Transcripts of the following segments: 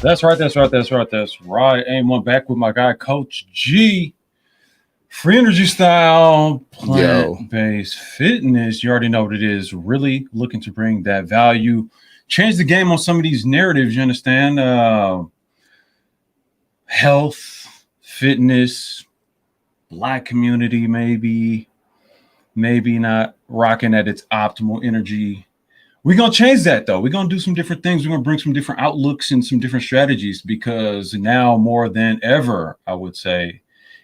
That's right. That's right. That's right. That's right. And one back with my guy, Coach G. Free energy style, Yo, plant based fitness. You already know what it is. Really looking to bring that value, change the game on some of these narratives. You understand? Health, fitness, black community, maybe not rocking at its optimal energy. We're gonna change that though. We're gonna do some different things. We're gonna bring some different outlooks and some different strategies because now more than ever, I would say,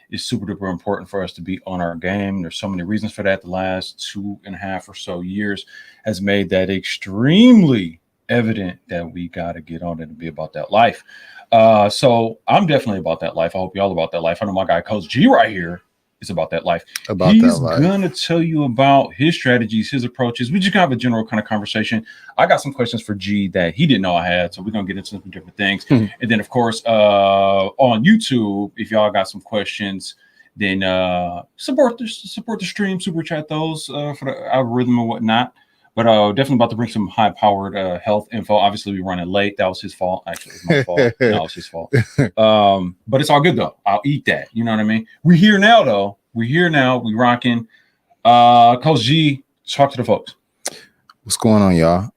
it's super duper important for us to be on our game. There's so many reasons for that. The last 2.5 or so years has made that extremely evident that we got to get on it and be about that life. So I'm definitely about that life. I hope y'all about that life. I know my guy Coach G right here is about that life. about that He's gonna life. tell you about his strategies, his approaches. We just gonna have a general kind of conversation. I got some questions for G that he didn't know I had, so we're gonna get into some different things. And then, of course, on YouTube, if y'all got some questions, then support the stream, super chat those for the algorithm and whatnot. But definitely about to bring some high powered health info. Obviously, we running late. That was his fault. Actually, it was my fault. No, it was his fault. But it's all good though. I'll eat that. You know what I mean? We're here now though. We're here now. We rocking. Coach G, talk to the folks. What's going on, y'all?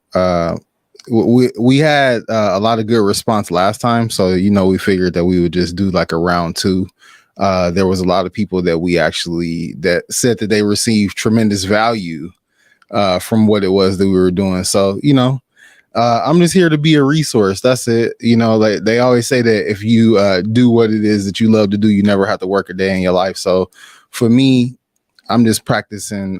We had a lot of good response last time, so we figured that we would just do like a round two. There was a lot of people that said that they received tremendous value from what it was that we were doing. So I'm just here to be a resource. That's it. Like they always say that if you do what it is that you love to do, you never have to work a day in your life. So for me, I'm just practicing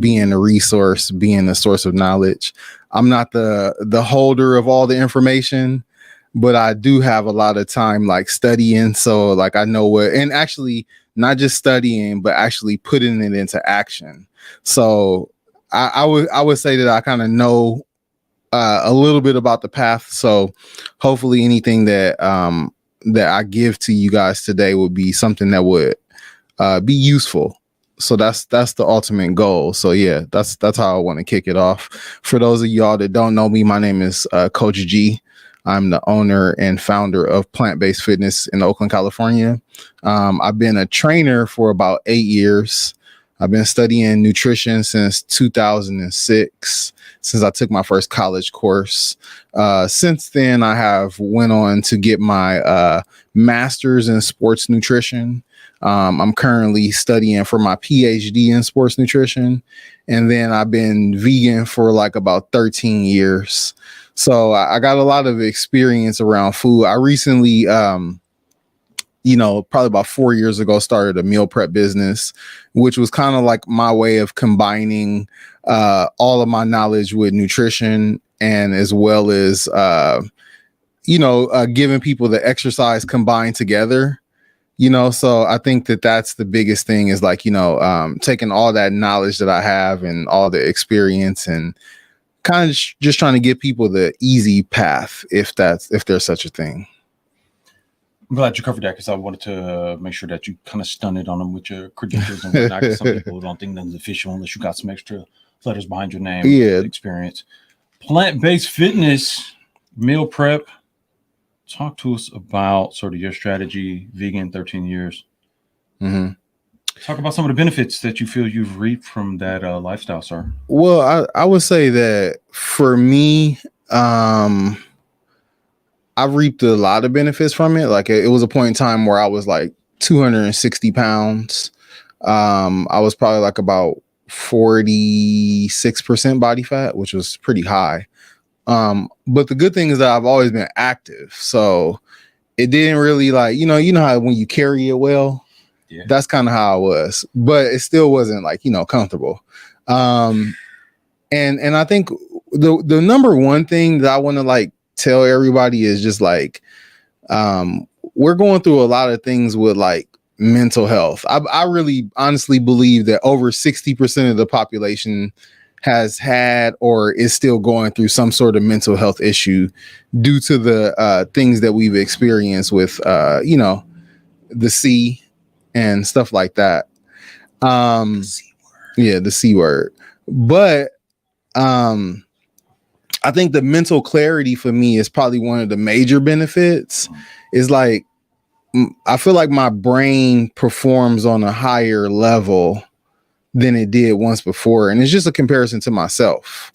being a resource, being a source of knowledge. I'm not the holder of all the information, but I do have a lot of time like studying. So like I know what, and actually not just studying, but actually putting it into action. So I would say that I kind of know a little bit about the path. So hopefully anything that I give to you guys today would be something that would be useful. So that's the ultimate goal. So yeah, that's how I want to kick it off. For those of y'all that don't know me, my name is Coach G. I'm the owner and founder of Plant Based Fitness in Oakland, California. I've been a trainer for about 8 years. I've been studying nutrition since 2006, since I took my first college course. Since then, I have went on to get my master's in sports nutrition. I'm currently studying for my PhD in sports nutrition. And then I've been vegan for like about 13 years. So I got a lot of experience around food. I recently, probably about 4 years ago, started a meal prep business, which was kind of like my way of combining all of my knowledge with nutrition and as well as, giving people the exercise combined together. So I think that that's the biggest thing is like, taking all that knowledge that I have and all the experience and kind of just trying to give people the easy path if there's such a thing. I'm glad you covered that because I wanted to make sure that you kind of stunned it on them with your credentials and whatnot. 'Cause some people don't think nothing's official unless you got some extra letters behind your name. Yeah. Experience. Plant-based fitness, meal prep. Talk to us about sort of your strategy, vegan, 13 years. Mm-hmm. Talk about some of the benefits that you feel you've reaped from that lifestyle, sir. Well, I would say that for me, I've reaped a lot of benefits from it. Like it was a point in time where I was like 260 pounds. I was probably like about 46% body fat, which was pretty high. But the good thing is that I've always been active. So it didn't really like, how when you carry it well, Yeah. That's kind of how I was, but it still wasn't like, comfortable. And I think the number one thing that I want to like tell everybody is just like, we're going through a lot of things with like mental health. I really honestly believe that over 60% of the population has had or is still going through some sort of mental health issue due to the things that we've experienced with, the C and stuff like that. The C word. But I I think the mental clarity for me is probably one of the major benefits. Is like I feel like my brain performs on a higher level than it did once before, and it's just a comparison to myself.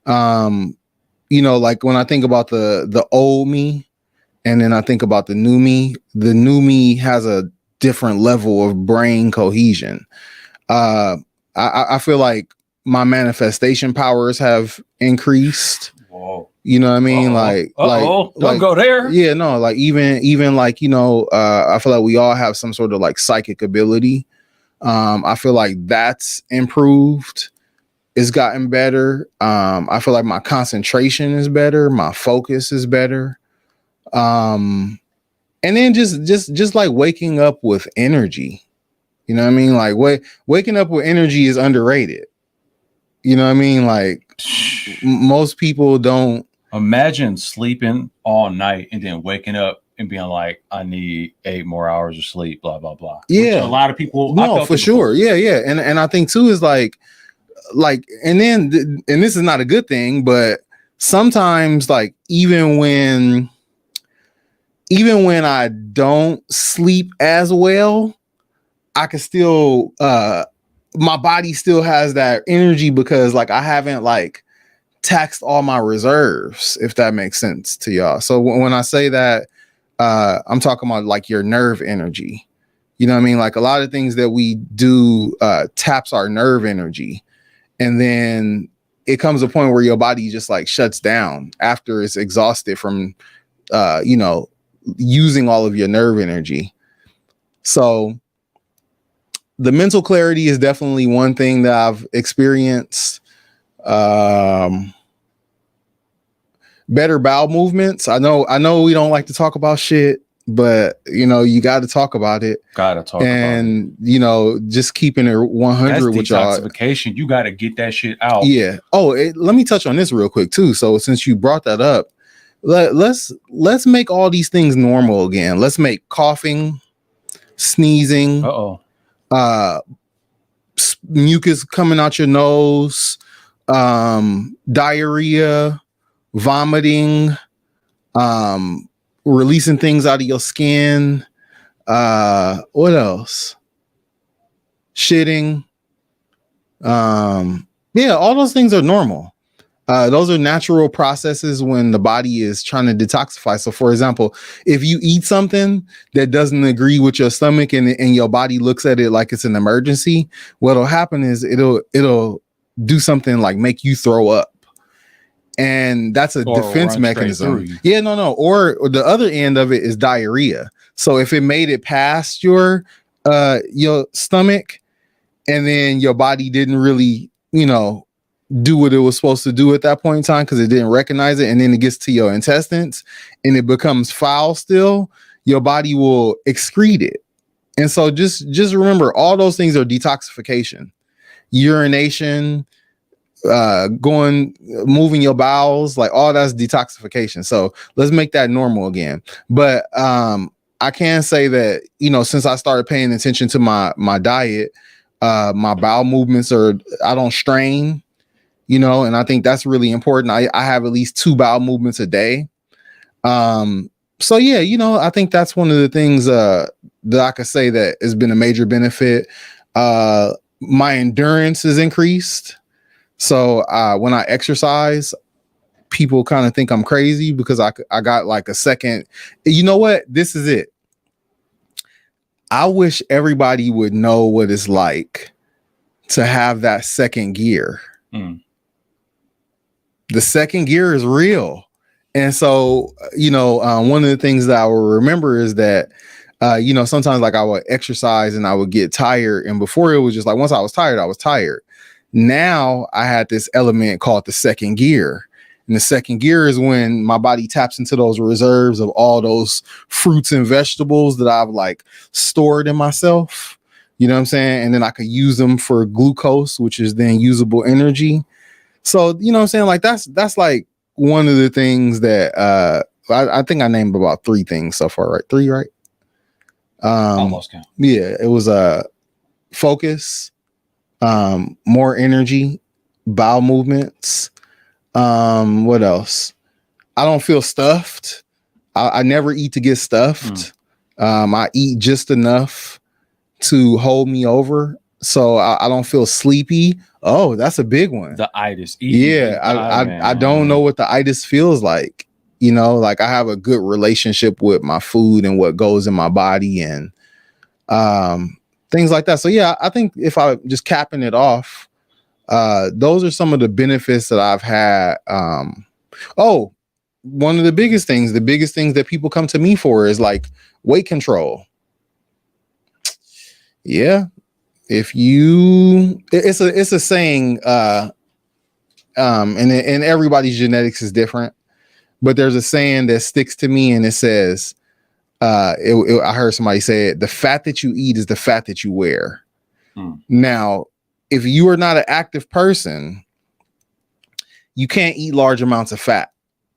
Like when I think about the old me, and then I think about the new me has a different level of brain cohesion. I feel like my manifestation powers have increased. Whoa. You know what I mean? Don't go there. Yeah, no, like even like, I feel like we all have some sort of like psychic ability. I feel like that's improved. It's gotten better. I feel like my concentration is better. My focus is better. And then just like waking up with energy. You know what I mean? Like waking up with energy is underrated. You know what I mean? Like most people don't. Imagine sleeping all night and then waking up and being like, I need 8 more hours of sleep, blah, blah, blah. Yeah. Which a lot of people. No, for sure. Yeah, yeah. And I think too is like, and this is not a good thing, but sometimes like even when I don't sleep as well, I can still my body still has that energy because like I haven't like taxed all my reserves, if that makes sense to y'all. So when I say that, I'm talking about like your nerve energy. You know what I mean? Like a lot of things that we do taps our nerve energy. And then it comes a point where your body just like shuts down after it's exhausted from, using all of your nerve energy. So the mental clarity is definitely one thing that I've experienced. Better bowel movements. I know we don't like to talk about shit, but you got to talk about it. And just keeping it 100 with y'all. Detoxification. You got to get that shit out. Yeah. Oh, let me touch on this real quick too. So since you brought that up, let's make all these things normal again. Let's make coughing, sneezing, mucus coming out your nose, diarrhea, vomiting, releasing things out of your skin. What else? Shitting. Yeah, all those things are normal. Those are natural processes when the body is trying to detoxify. So for example, if you eat something that doesn't agree with your stomach and your body looks at it like it's an emergency, what'll happen is it'll do something like make you throw up. And that's a defense mechanism. Yeah, no. Or the other end of it is diarrhea. So if it made it past your stomach and then your body didn't really, do what it was supposed to do at that point in time because it didn't recognize it, and then it gets to your intestines and it becomes foul still, your body will excrete it. And so just remember, all those things are detoxification. Urination, moving your bowels, like all that's detoxification. So let's make that normal again. But I can say that, since I started paying attention to my diet, my bowel movements I don't strain, and I think that's really important. I have at least 2 bowel movements a day. So yeah, I think that's one of the things that I could say that has been a major benefit. My endurance is increased. So when I exercise, people kind of think I'm crazy because I got like a second. You know what? This is it. I wish everybody would know what it's like to have that second gear. The second gear is real. And so, one of the things that I will remember is that, sometimes like I would exercise and I would get tired. And before it was just like, once I was tired, I was tired. Now I had this element called the second gear. And the second gear is when my body taps into those reserves of all those fruits and vegetables that I've like stored in myself. You know what I'm saying? And then I could use them for glucose, which is then usable energy. So, you know what I'm saying? Like that's like one of the things that I think I named about 3 things so far, right? 3, right? Almost count. Yeah, it was focus, more energy, bowel movements, What else? I don't feel stuffed. I never eat to get stuffed. I eat just enough to hold me over, so I don't feel sleepy. Oh, that's a big one. The itis. Yeah, I don't know what the itis feels like. You know, like I have a good relationship with my food and what goes in my body and things like that. So yeah, I think if I just capping it off, those are some of the benefits that I've had. Oh, one of the biggest things that people come to me for is like weight control. Yeah, if you, it's a saying, and everybody's genetics is different, but there's a saying that sticks to me, and it says, I heard somebody say it: the fat that you eat is the fat that you wear. Now, if you are not an active person, you can't eat large amounts of fat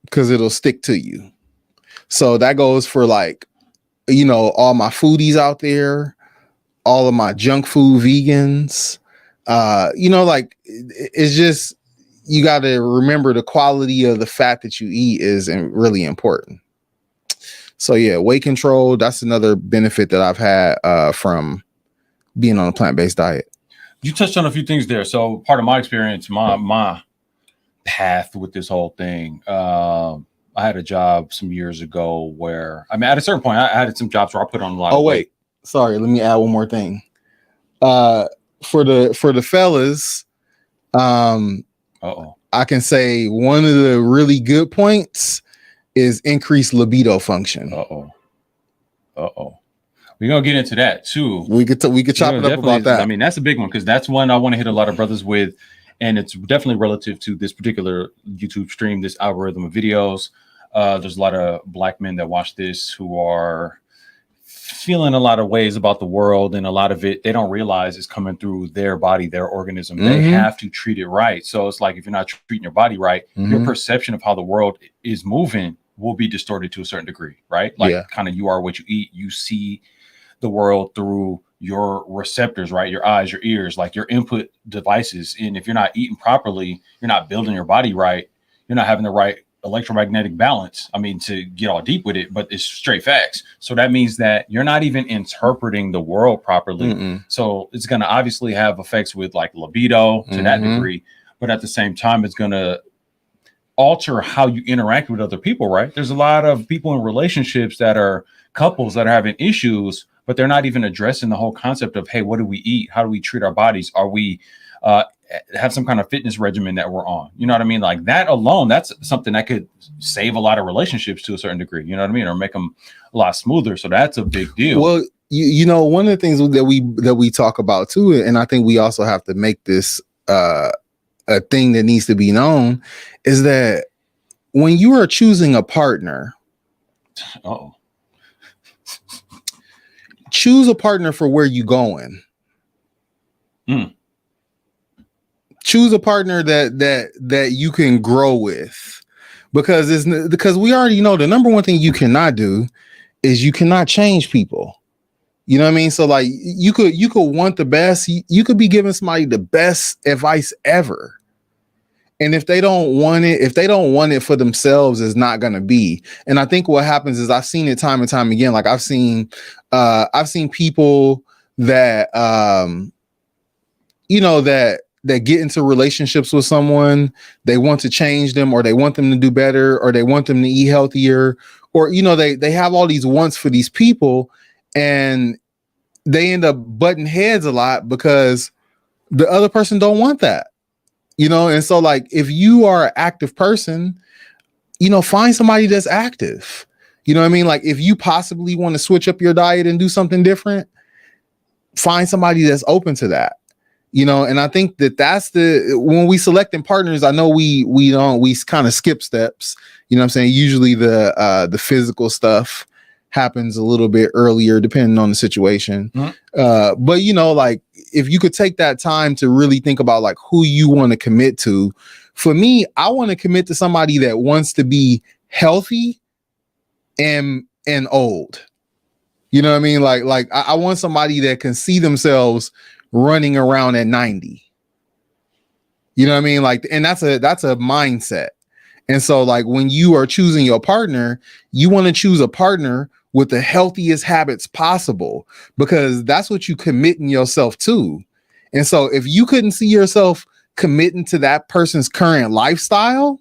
because it'll stick to you. So that goes for like, you know, all my foodies out there, all of my junk food vegans, you know, like it's just, you got to remember the quality of the fat that you eat is really important. So yeah, weight control, that's another benefit that I've had from being on a plant-based diet. You touched on a few things there. So part of my experience, my path with this whole thing, I had a job some years ago where, I mean, at a certain point, I had some jobs where I put on a lot of weight. Sorry, let me add one more thing. For the fellas, I can say one of the really good points is increased libido function. We're gonna get into that too. We could chop it up about that. I mean, that's a big one because that's one I want to hit a lot of brothers with, and it's definitely relative to this particular YouTube stream, this algorithm of videos. There's a lot of black men that watch this who are feeling a lot of ways about the world, and a lot of it they don't realize is coming through their body, their organism. They have to treat it right. So it's like if you're not treating your body right, your perception of how the world is moving will be distorted to a certain degree, right? Like kind of you are what you eat. You see the world through your receptors, right? Your eyes, your ears, like your input devices. And if you're not eating properly, you're not building your body right, you're not having the right electromagnetic balance. I mean, to get all deep with it, but it's straight facts. So that means that you're not even interpreting the world properly. So it's going to obviously have effects with like libido to that degree, but at the same time, it's going to alter how you interact with other people, right? There's a lot of people in relationships that are couples that are having issues, but they're not even addressing the whole concept of, hey, what do we eat? How do we treat our bodies? Are we have some kind of fitness regimen that we're on? You know what I mean? Like that alone, that's something that could save a lot of relationships to a certain degree. You know what I mean? Or make them a lot smoother. So that's a big deal. Well, you know, one of the things that we talk about too, and I think we also have to make this a thing that needs to be known, is that when you are choosing a partner, choose a partner for where you going. Choose a partner that you can grow with, because we already know the number one thing you cannot do is you cannot change people. You know what I mean? So like you could want the best. You could be giving somebody the best advice ever, and if they don't want it for themselves, it's not gonna be. And I think what happens is I've seen it time and time again. Like I've seen people that you know that get into relationships with someone, they want to change them, or they want them to do better, or they want them to eat healthier, or you know they have all these wants for these people, and they end up butting heads a lot because the other person don't want that, you know. And so like if you are an active person, you know, find somebody that's active. You know what I mean? Like if you possibly want to switch up your diet and do something different, find somebody that's open to that. You know, and I think that's when we selecting partners, I know we kind of skip steps. You know what I'm saying? Usually the physical stuff happens a little bit earlier, depending on the situation. But you know, like if you could take that time to really think about like who you want to commit to. For me, I want to commit to somebody that wants to be healthy and old. You know what I mean? Like I want somebody that can see themselves running around at 90. You know what I mean? Like, and that's a mindset. And so, like, when you are choosing your partner, you want to choose a partner with the healthiest habits possible, because that's what you committing yourself to. And so, if you couldn't see yourself committing to that person's current lifestyle,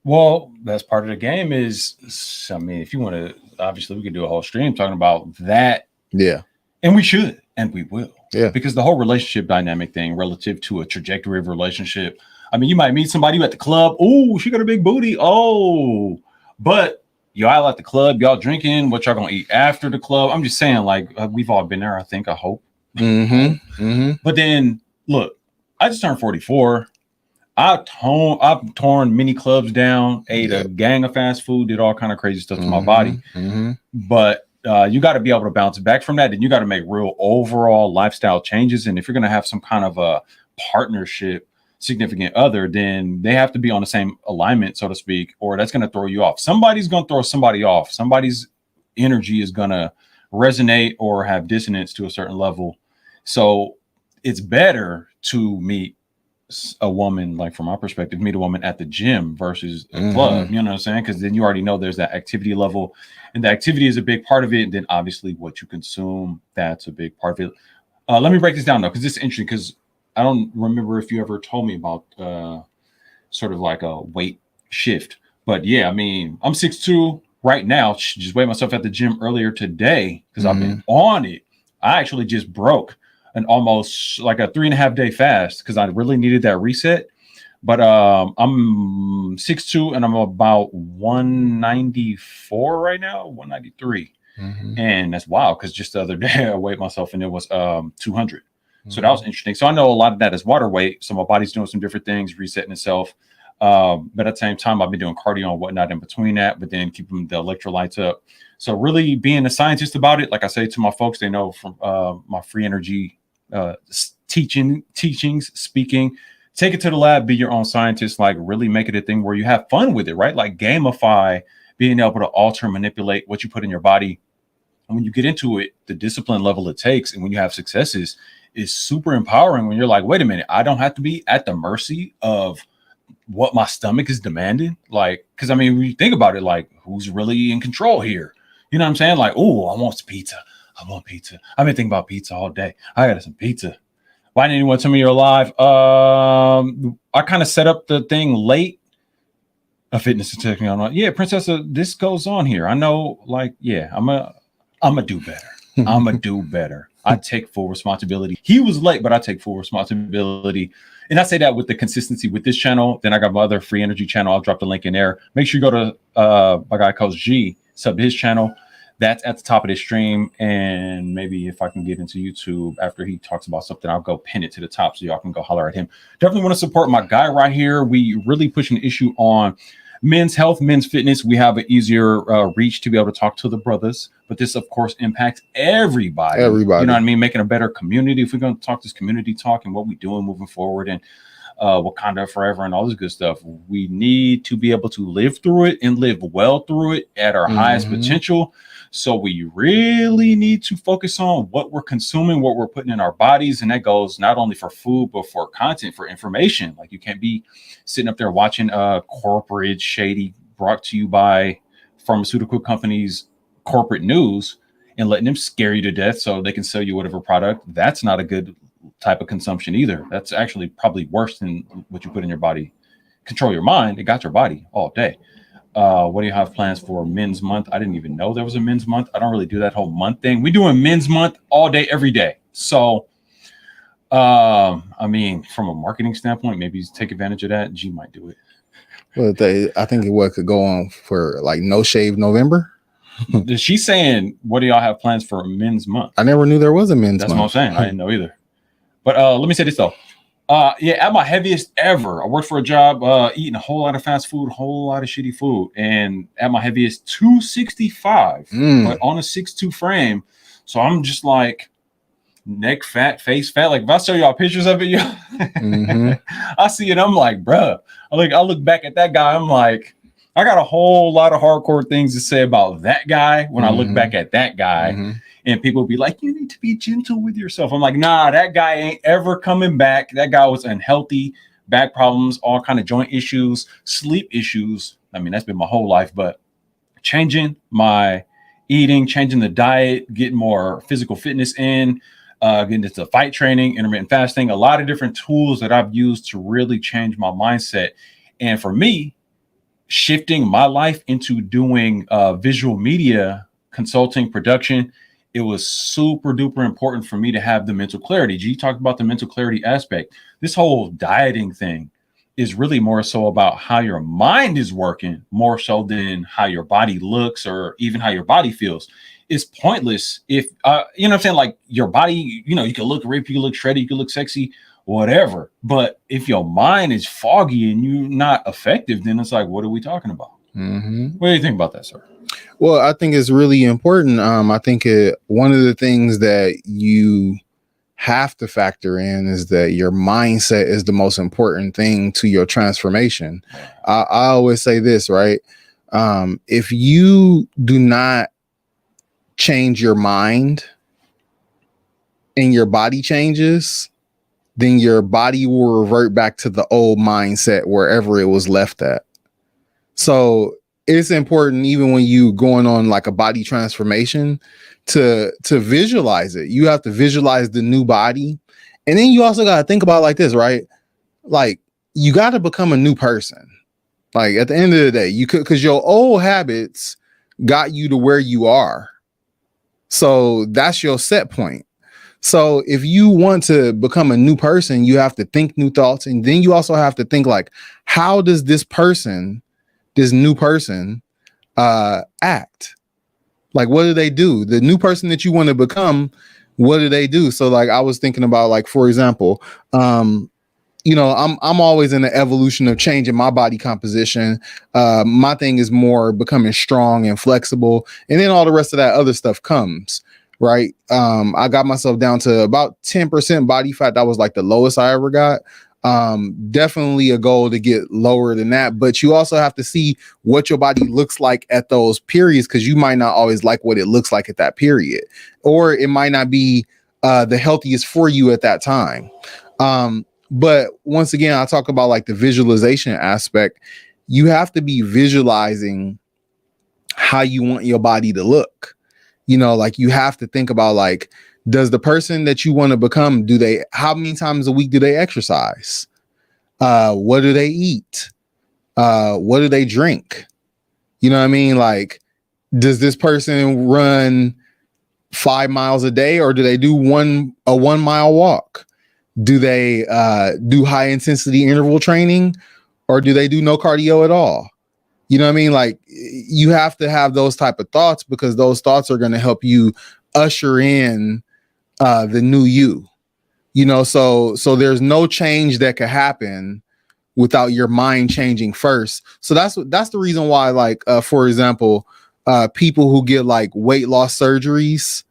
well, that's part of the game. I mean, if you want to, obviously, we could do a whole stream talking about that. yeah, And we should, and we will. Yeah. Because the whole relationship dynamic thing relative to a trajectory of a relationship. I mean, you might meet somebody at the club. Oh, she got a big booty. Oh, but y'all at the club, y'all drinking. What y'all gonna eat after the club? I'm just saying, like, we've all been there. I think. I hope. But then, look, I just turned 44. I've torn many clubs down. Ate a gang of fast food. Did all kind of crazy stuff to my body. But you got to be able to bounce back from that, and you got to make real overall lifestyle changes. And if you're going to have some kind of a partnership, significant other, then they have to be on the same alignment, so to speak, or that's going to throw you off. Somebody's going to throw somebody off. Somebody's energy is going to resonate or have dissonance to a certain level. So it's better to meet a woman, like from my perspective, meet a woman at the gym versus a club. You know what I'm saying? Because then you already know there's that activity level, and the activity is a big part of it. And then obviously what you consume, that's a big part of it. Let me break this down though, because this is interesting, because I don't remember if you ever told me about sort of like a weight shift. But yeah, I mean, I'm 6'2" right now. Just weighed myself at the gym earlier today because I've been on it. I actually just broke an almost like a 3.5 day fast because I really needed that reset. But I'm 6'2" and I'm about 194 right now, 193. And that's wild because just the other day I weighed myself and it was 200. So that was interesting. So I know a lot of that is water weight. So my body's doing some different things, resetting itself. But at the same time, I've been doing cardio and whatnot in between that, but then keeping the electrolytes up. So really being a scientist about it, like I say to my folks, they know from my free energy teachings, speaking, take it to the lab, be your own scientist, like really make it a thing where you have fun with it, right? Like gamify being able to alter, manipulate what you put in your body. And when you get into it, the discipline level it takes, and when you have successes, is super empowering when you're like, wait a minute, I don't have to be at the mercy of what my stomach is demanding. Like, because I mean, when you think about it, like, who's really in control here? You know what I'm saying? Like, oh, I want pizza. I want pizza. I've been thinking about pizza all day. I got some pizza. Why didn't anyone tell me you're alive? I kind of set up the thing late. A fitness technique. Yeah, Princessa, this goes on here. I know, like, yeah, I'm a do better. I'm a do better. I take full responsibility. He was late, but I take full responsibility. And I say that with the consistency with this channel. Then I got my other free energy channel. I'll drop the link in there. Make sure you go to my guy Coach G, sub to his channel. That's at the top of this stream. And maybe if I can get into YouTube after he talks about something, I'll go pin it to the top so y'all can go holler at him. Definitely want to support my guy right here. We really push an issue on men's health, men's fitness. We have an easier reach to be able to talk to the brothers, but this of course impacts everybody. You know what I mean? Making a better community. If we're going to talk this community talk and what we're doing moving forward, and Wakanda forever and all this good stuff, we need to be able to live through it and live well through it at our highest potential. So we really need to focus on what we're consuming, what we're putting in our bodies. And that goes not only for food, but for content, for information. Like, you can't be sitting up there watching corporate shady, brought to you by pharmaceutical companies, corporate news, and letting them scare you to death so they can sell you whatever product. That's not a good type of consumption either. That's actually probably worse than what you put in your body. Control your mind. It got your body all day. What do you have plans for Men's Month? I didn't even know there was a Men's Month. I don't really do that whole month thing. We're doing Men's Month all day, every day. So, I mean, from a marketing standpoint, maybe take advantage of that. G might do it. Well, I think it could go on for like No Shave November. She's saying, what do y'all have plans for Men's Month? I never knew there was a Men's Month. That's what I'm saying. I didn't know either. But let me say this though. Yeah, at my heaviest ever, I worked for a job eating a whole lot of fast food, a whole lot of shitty food, and at my heaviest 265, but on a 6'2" frame. So I'm just like neck fat, face fat. Like, if I show y'all pictures of it, I see it. I'm like, bruh. I look back at that guy. I'm like, I got a whole lot of hardcore things to say about that guy when I look back at that guy. and people be like, you need to be gentle with yourself. I'm like, nah, that guy ain't ever coming back. That guy was unhealthy, back problems, all kind of joint issues, sleep issues. I mean, that's been my whole life, but changing my eating, changing the diet, getting more physical fitness in, getting into fight training, intermittent fasting, a lot of different tools that I've used to really change my mindset. And for me, shifting my life into doing visual media consulting, production, it was super duper important for me to have the mental clarity. G talked about the mental clarity aspect. This whole dieting thing is really more so about how your mind is working, more so than how your body looks or even how your body feels. It's pointless if you know what I'm saying, like your body, you know, you can look ripped, you can look shredded, you can look sexy, whatever, but if your mind is foggy and you're not effective, then it's like, what are we talking about? What do you think about that, sir? Well, I think it's really important. I think one of the things that you have to factor in is that your mindset is the most important thing to your transformation. I always say this, right? If you do not change your mind and your body changes, then your body will revert back to the old mindset wherever it was left at. So it's important, even when you going on like a body transformation, to visualize it. You have to visualize the new body. And then you also got to think about it like this, right? Like you got to become a new person. Like at the end of the day, you could, because your old habits got you to where you are. So that's your set point. So if you want to become a new person, you have to think new thoughts. And then you also have to think like, how does this new person act? Like, what do they do? The new person that you want to become, what do they do? So like, I was thinking about like, for example, you know, I'm always in the evolution of changing my body composition. My thing is more becoming strong and flexible. And then all the rest of that other stuff comes, right? I got myself down to about 10% body fat. That was like the lowest I ever got. Definitely a goal to get lower than that, but you also have to see what your body looks like at those periods, because you might not always like what it looks like at that period, or it might not be the healthiest for you at that time. But once again, I talk about like the visualization aspect. You have to be visualizing how you want your body to look. You know, like you have to think about like, does the person that you want to become, how many times a week do they exercise? What do they eat? What do they drink? You know what I mean? Like, does this person run 5 miles a day, or do they do a 1 mile walk? Do they do high intensity interval training, or do they do no cardio at all? You know what I mean? Like you have to have those type of thoughts, because those thoughts are going to help you usher in the new you know, so there's no change that could happen without your mind changing first. So that's the reason why, like, for example, people who get like weight loss surgeries,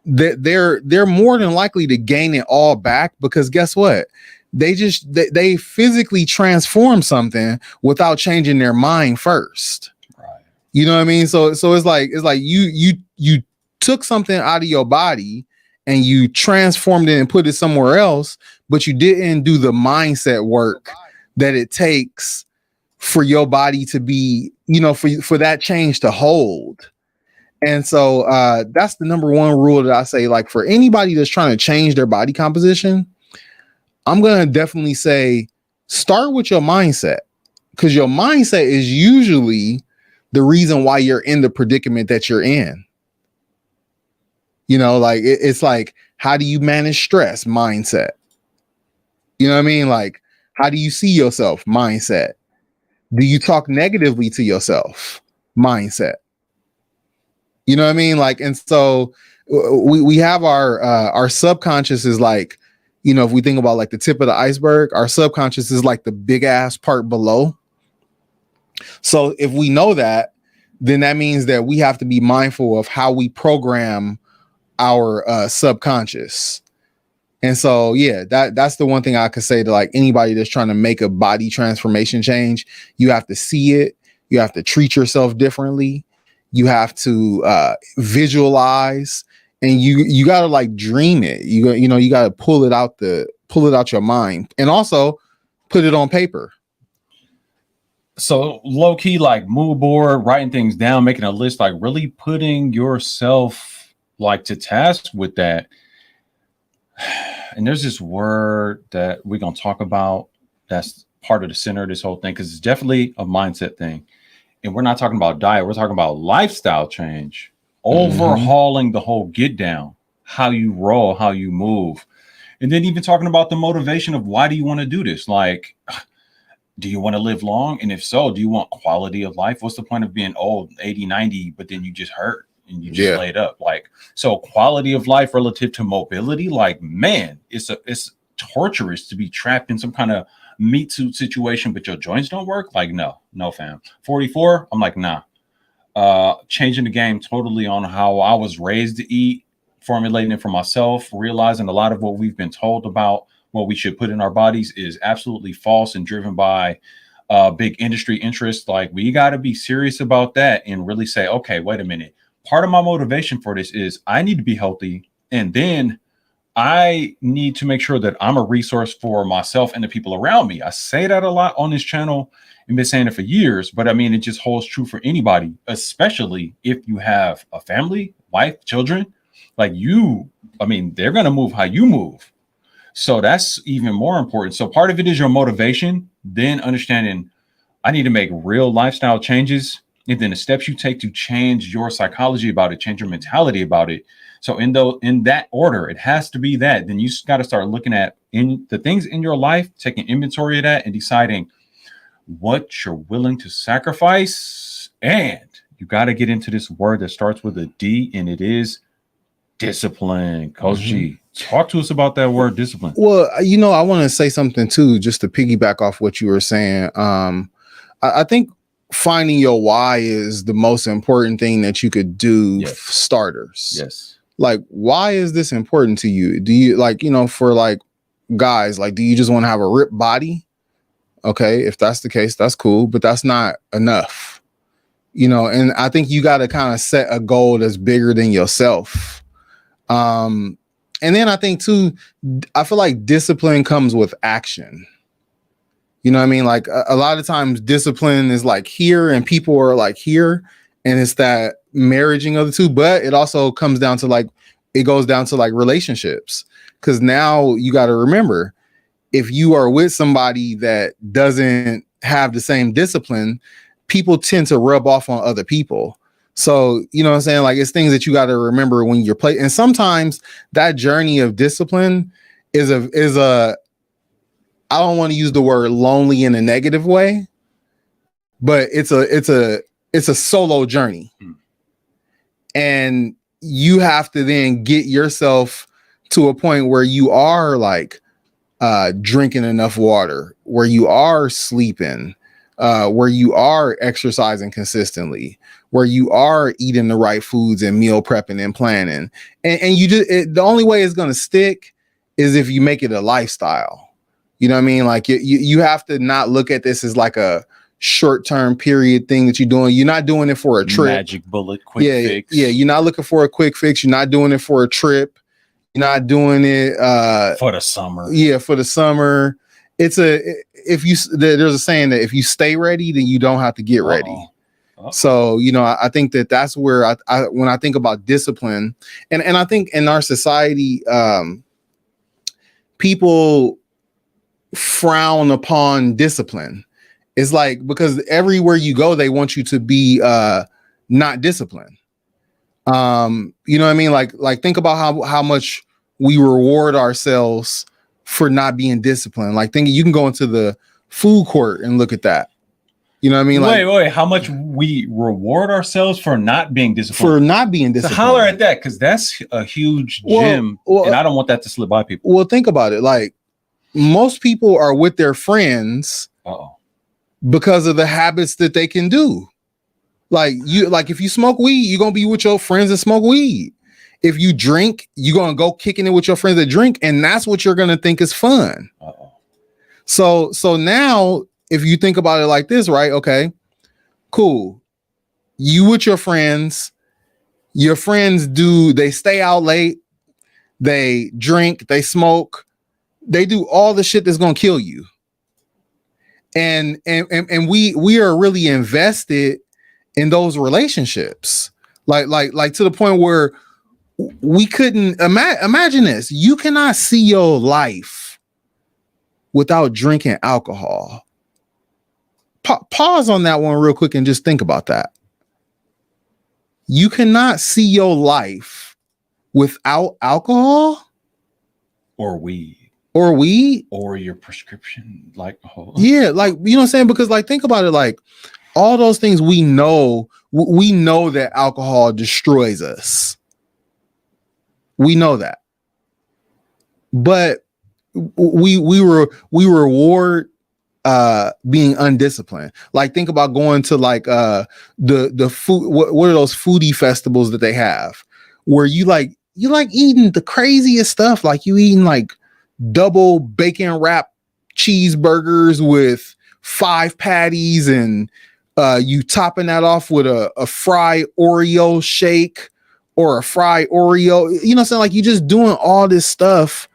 they're more than likely to gain it all back, because guess what? They physically transform something without changing their mind first. Right. You know what I mean? So it's like you took something out of your body and you transformed it and put it somewhere else, but you didn't do the mindset work that it takes for your body to be, you know, for that change to hold. And so that's the number one rule that I say, like, for anybody that's trying to change their body composition, I'm going to definitely say start with your mindset, because your mindset is usually the reason why you're in the predicament that you're in. You know, like it's like, how do you manage stress? Mindset. You know what I mean? Like, how do you see yourself? Mindset. Do you talk negatively to yourself? Mindset. You know what I mean? Like, and so we have our subconscious is like, you know, if we think about like the tip of the iceberg, our subconscious is like the big ass part below. So if we know that, then that means that we have to be mindful of how we program our subconscious. And so, yeah, that's the one thing I could say to like anybody that's trying to make a body transformation change. You have to see it. You have to treat yourself differently. You have to visualize. and you gotta like dream it. You gotta pull it out your mind, and also put it on paper. So low key, like mood board, writing things down, making a list, like really putting yourself like to task with that. And there's this word that we're gonna talk about that's part of the center of this whole thing, because it's definitely a mindset thing. And we're not talking about diet, we're talking about lifestyle change, overhauling the whole get down, how you roll, how you move. And then even talking about the motivation of why do you want to do this? Like, do you want to live long? And if so, do you want quality of life? What's the point of being old, 80, 90, but then you just hurt and you just laid up? Like, so quality of life relative to mobility, like, man, it's torturous to be trapped in some kind of meat suit situation, but your joints don't work. Like, no, fam. 44, I'm like, nah. Changing the game totally on how I was raised to eat, formulating it for myself, realizing a lot of what we've been told about what we should put in our bodies is absolutely false and driven by big industry interests. Like, we got to be serious about that and really say, okay, wait a minute. Part of my motivation for this is I need to be healthy. And then I need to make sure that I'm a resource for myself and the people around me. I say that a lot on this channel and been saying it for years, but I mean, it just holds true for anybody, especially if you have a family, wife, children. Like they're going to move how you move. So that's even more important. So part of it is your motivation, then understanding I need to make real lifestyle changes, and then the steps you take to change your psychology about it, change your mentality about it. So in that order, it has to be that. Then you got to start looking at in the things in your life, taking inventory of that and deciding what you're willing to sacrifice. And you got to get into this word that starts with a D, and it is discipline. Coach G, talk to us about that word discipline. Well, I want to say something too, just to piggyback off what you were saying. I think finding your why is the most important thing that you could do. Yes. Starters. Yes. Like, why is this important to you? Do you for like guys, like, do you just want to have a ripped body? Okay, if that's the case, that's cool, but that's not enough. And I think you got to kind of set a goal that's bigger than yourself. And then I think too, I feel like discipline comes with action. You know what I mean? Like a lot of times discipline is like here and people are like here, and it's that marriaging of the two, but it also comes down to it goes down to relationships. Cause now you got to remember, if you are with somebody that doesn't have the same discipline, people tend to rub off on other people. So, you know what I'm saying? Like, it's things that you got to remember when you're playing. And sometimes that journey of discipline is a, I don't want to use the word lonely in a negative way, but it's a solo journey. And you have to then get yourself to a point where you are drinking enough water, where you are sleeping, where you are exercising consistently, where you are eating the right foods and meal prepping and planning. And you just, the only way it's going to stick is if you make it a lifestyle. You know what I mean? Like you have to not look at this as like a short-term period thing that you're doing. You're not doing it for a trip. Magic bullet, quick fix. Yeah. You're not looking for a quick fix. You're not doing it for a trip. You're not doing it for the summer. Yeah, for the summer. There's a saying that if you stay ready, then you don't have to get ready. So, I think that's where I when I think about discipline, and I think in our society, people frown upon discipline. It's like, because everywhere you go, they want you to be not disciplined. You know what I mean? Like think about how much we reward ourselves for not being disciplined. Like, you can go into the food court and look at that. You know what I mean? Wait, how much we reward ourselves for not being disciplined? For not being disciplined. So holler at that, because that's a huge gem, and I don't want that to slip by people. Well, think about it. Like, most people are with their friends because of the habits that they can do. Like, if you smoke weed, you're gonna be with your friends and smoke weed. If you drink, you're gonna go kicking it with your friends that drink, and that's what you're gonna think is fun. So now, if you think about it like this, right? Okay, cool. You with your friends, Your friends they stay out late, they drink, they smoke, they do all the shit that's gonna kill you. And we are really invested in those relationships. Like to the point where we couldn't imagine this. You cannot see your life without drinking alcohol. Pause on that one real quick and just think about that. You cannot see your life without alcohol or weed or your prescription. Like, yeah, like, you know what I'm saying? Because like, think about it, like all those things we know that alcohol destroys us. We know that, but we reward being undisciplined. Like, think about going to like the food. What are those foodie festivals that they have where you like eating the craziest stuff? Like you eating like double bacon wrap cheeseburgers with 5 patties, and you topping that off with a fried Oreo shake or a fried Oreo. You know what I'm saying? Like, you just doing all this stuff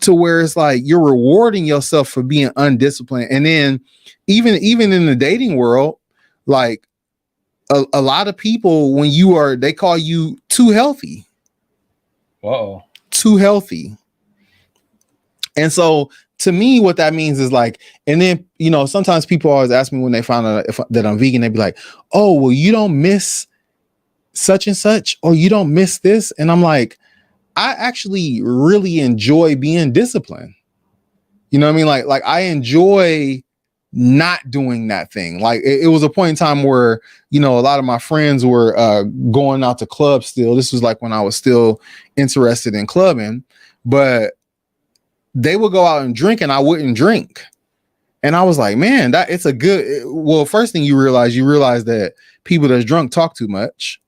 to where it's like you're rewarding yourself for being undisciplined. And then even in the dating world, like a lot of people, when they call you too healthy. Uh-oh. Too healthy. And so to me, what that means is like, and then, you know, sometimes people always ask me when they find out that I'm vegan, they'd be like, oh, well, you don't miss such and such, or you don't miss this. And I'm like, I actually really enjoy being disciplined. You know what I mean? Like I enjoy not doing that thing. Like it was a point in time where, you know, a lot of my friends were going out to clubs still. This was like when I was still interested in clubbing, but they would go out and drink and I wouldn't drink. And I was like, man, it's a good, well, first thing you realize that people that's drunk talk too much.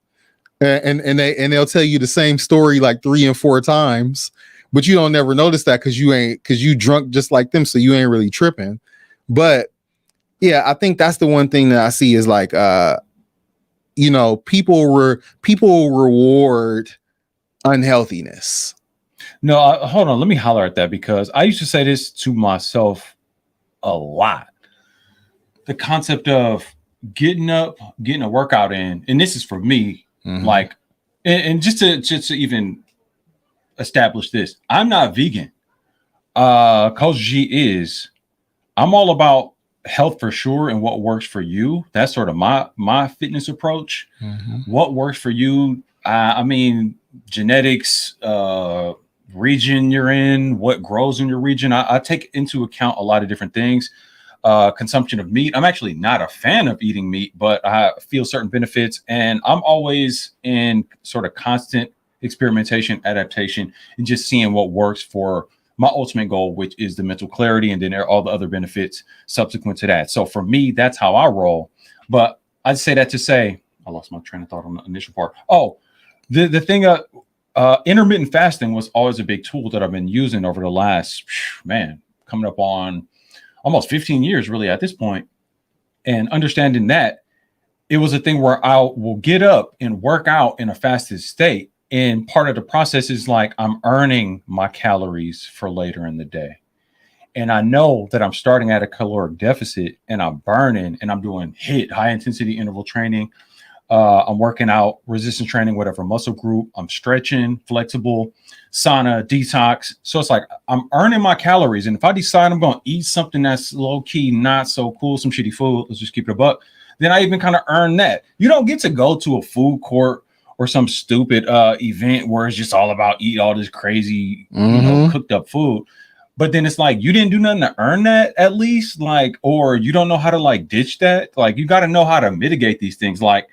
And they'll tell you the same story like 3 and 4 times, but you don't never notice that because you drunk just like them, so you ain't really tripping. But yeah, I think that's the one thing that I see is like you know, people reward unhealthiness. No, hold on, let me holler at that, because I used to say this to myself a lot. The concept of getting up, getting a workout in, and this is for me. Mm-hmm. Like, and just to even establish this, I'm not vegan. Coach G is. I'm all about health for sure and what works for you. That's sort of my fitness approach. Mm-hmm. What works for you? I mean, genetics, region you're in, what grows in your region. I take into account a lot of different things. Consumption of meat. I'm actually not a fan of eating meat, but I feel certain benefits, and I'm always in sort of constant experimentation, adaptation, and just seeing what works for my ultimate goal, which is the mental clarity, and then all the other benefits subsequent to that. So for me, that's how I roll. But I'd say that to say, I lost my train of thought on the initial part. Oh, the thing intermittent fasting was always a big tool that I've been using over the last, coming up on almost 15 years really at this point. And understanding that it was a thing where I will get up and work out in a fasted state. And part of the process is like, I'm earning my calories for later in the day. And I know that I'm starting at a caloric deficit and I'm burning, and I'm doing high intensity interval training. I'm working out, resistance training, whatever muscle group. I'm stretching, flexible, sauna, detox. So it's like I'm earning my calories. And if I decide I'm going to eat something that's low key, not so cool, some shitty food, let's just keep it a buck, then I even kind of earn that. You don't get to go to a food court or some stupid event where it's just all about eat all this crazy, cooked up food. But then it's like, you didn't do nothing to earn that, at least, like, or you don't know how to like ditch that. Like, you got to know how to mitigate these things. Like,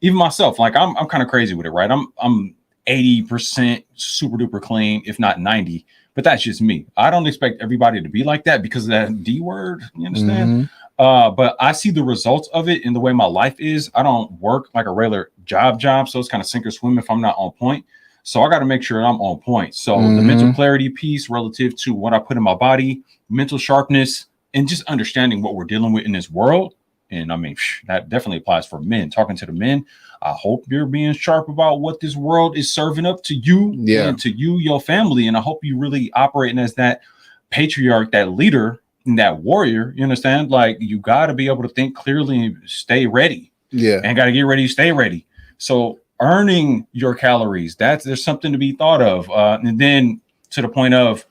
even myself, like I'm kind of crazy with it, right? I'm 80% super duper clean, if not 90, but that's just me. I don't expect everybody to be like that because of that D word, you understand? Mm-hmm. But I see the results of it in the way my life is. I don't work like a regular job, so it's kind of sink or swim if I'm not on point. So I got to make sure I'm on point. So the mental clarity piece relative to what I put in my body, mental sharpness, and just understanding what we're dealing with in this world And I mean, that definitely applies for men. Talking to the men, I hope you're being sharp about what this world is serving up to you and to you, your family. And I hope you really operating as that patriarch, that leader, and that warrior. You understand? Like, you got to be able to think clearly and stay ready. Yeah. And got to get ready, stay ready. So earning your calories, there's something to be thought of. And then to the point of,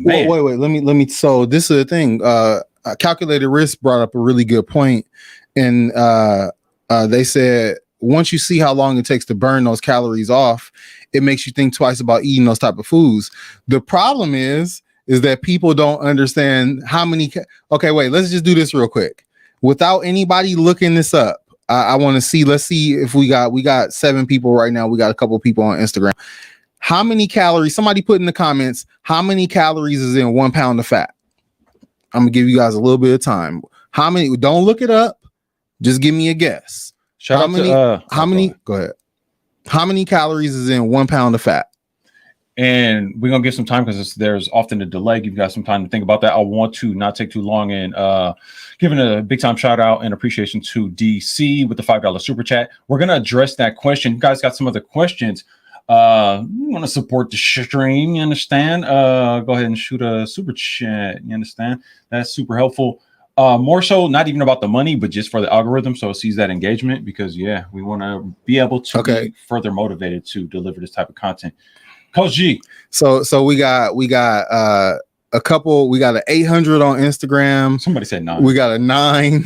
wait, let me. So this is the thing. Calculated Risk brought up a really good point, and they said once you see how long it takes to burn those calories off, it makes you think twice about eating those type of foods. The problem is that people don't understand how many. Okay, wait. Let's just do this real quick without anybody looking this up. I want to see. Let's see if we got 7 people right now. We got a couple of people on Instagram. How many calories? Somebody put in the comments. How many calories is in 1 pound of fat? I'm gonna give you guys a little bit of time. How many? Don't look it up. Just give me a guess. How many? Go ahead. How many calories is in 1 pound of fat? And we're gonna give some time because there's often a delay. You've got some time to think about that. I want to not take too long and giving a big time shout out and appreciation to DC with the $5 super chat. We're gonna address that question. You guys got some other questions. You want to support the stream, you understand? Go ahead and shoot a super chat. You understand? That's super helpful. More so, not even about the money, but just for the algorithm, so it sees that engagement. Because we want to be able to be further motivated to deliver this type of content. Coach G. So we got a couple. We got an 800 on Instagram. Somebody said 9. We got a 9.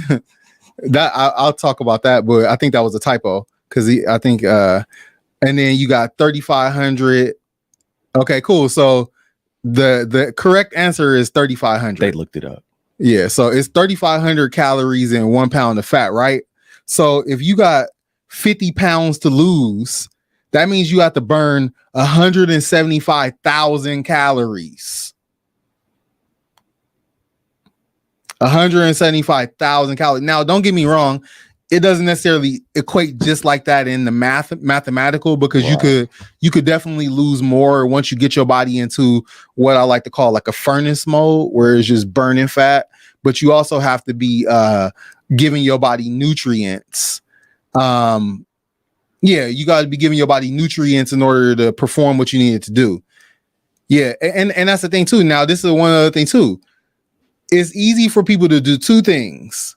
That I'll talk about that, but I think that was a typo because I think. And then you got 3,500. Okay, cool. So the correct answer is 3,500. They looked it up. Yeah, so it's 3,500 calories in 1 pound of fat, right? So if you got 50 pounds to lose, that means you have to burn 175,000 calories. 175,000 calories. Now, don't get me wrong. It doesn't necessarily equate just like that in the mathematical, because you could definitely lose more once you get your body into what I like to call like a furnace mode, where it's just burning fat. But you also have to be giving your body nutrients. You got to be giving your body nutrients in order to perform what you need it to do. Yeah, and that's the thing too. Now, this is one other thing too. It's easy for people to do 2 things: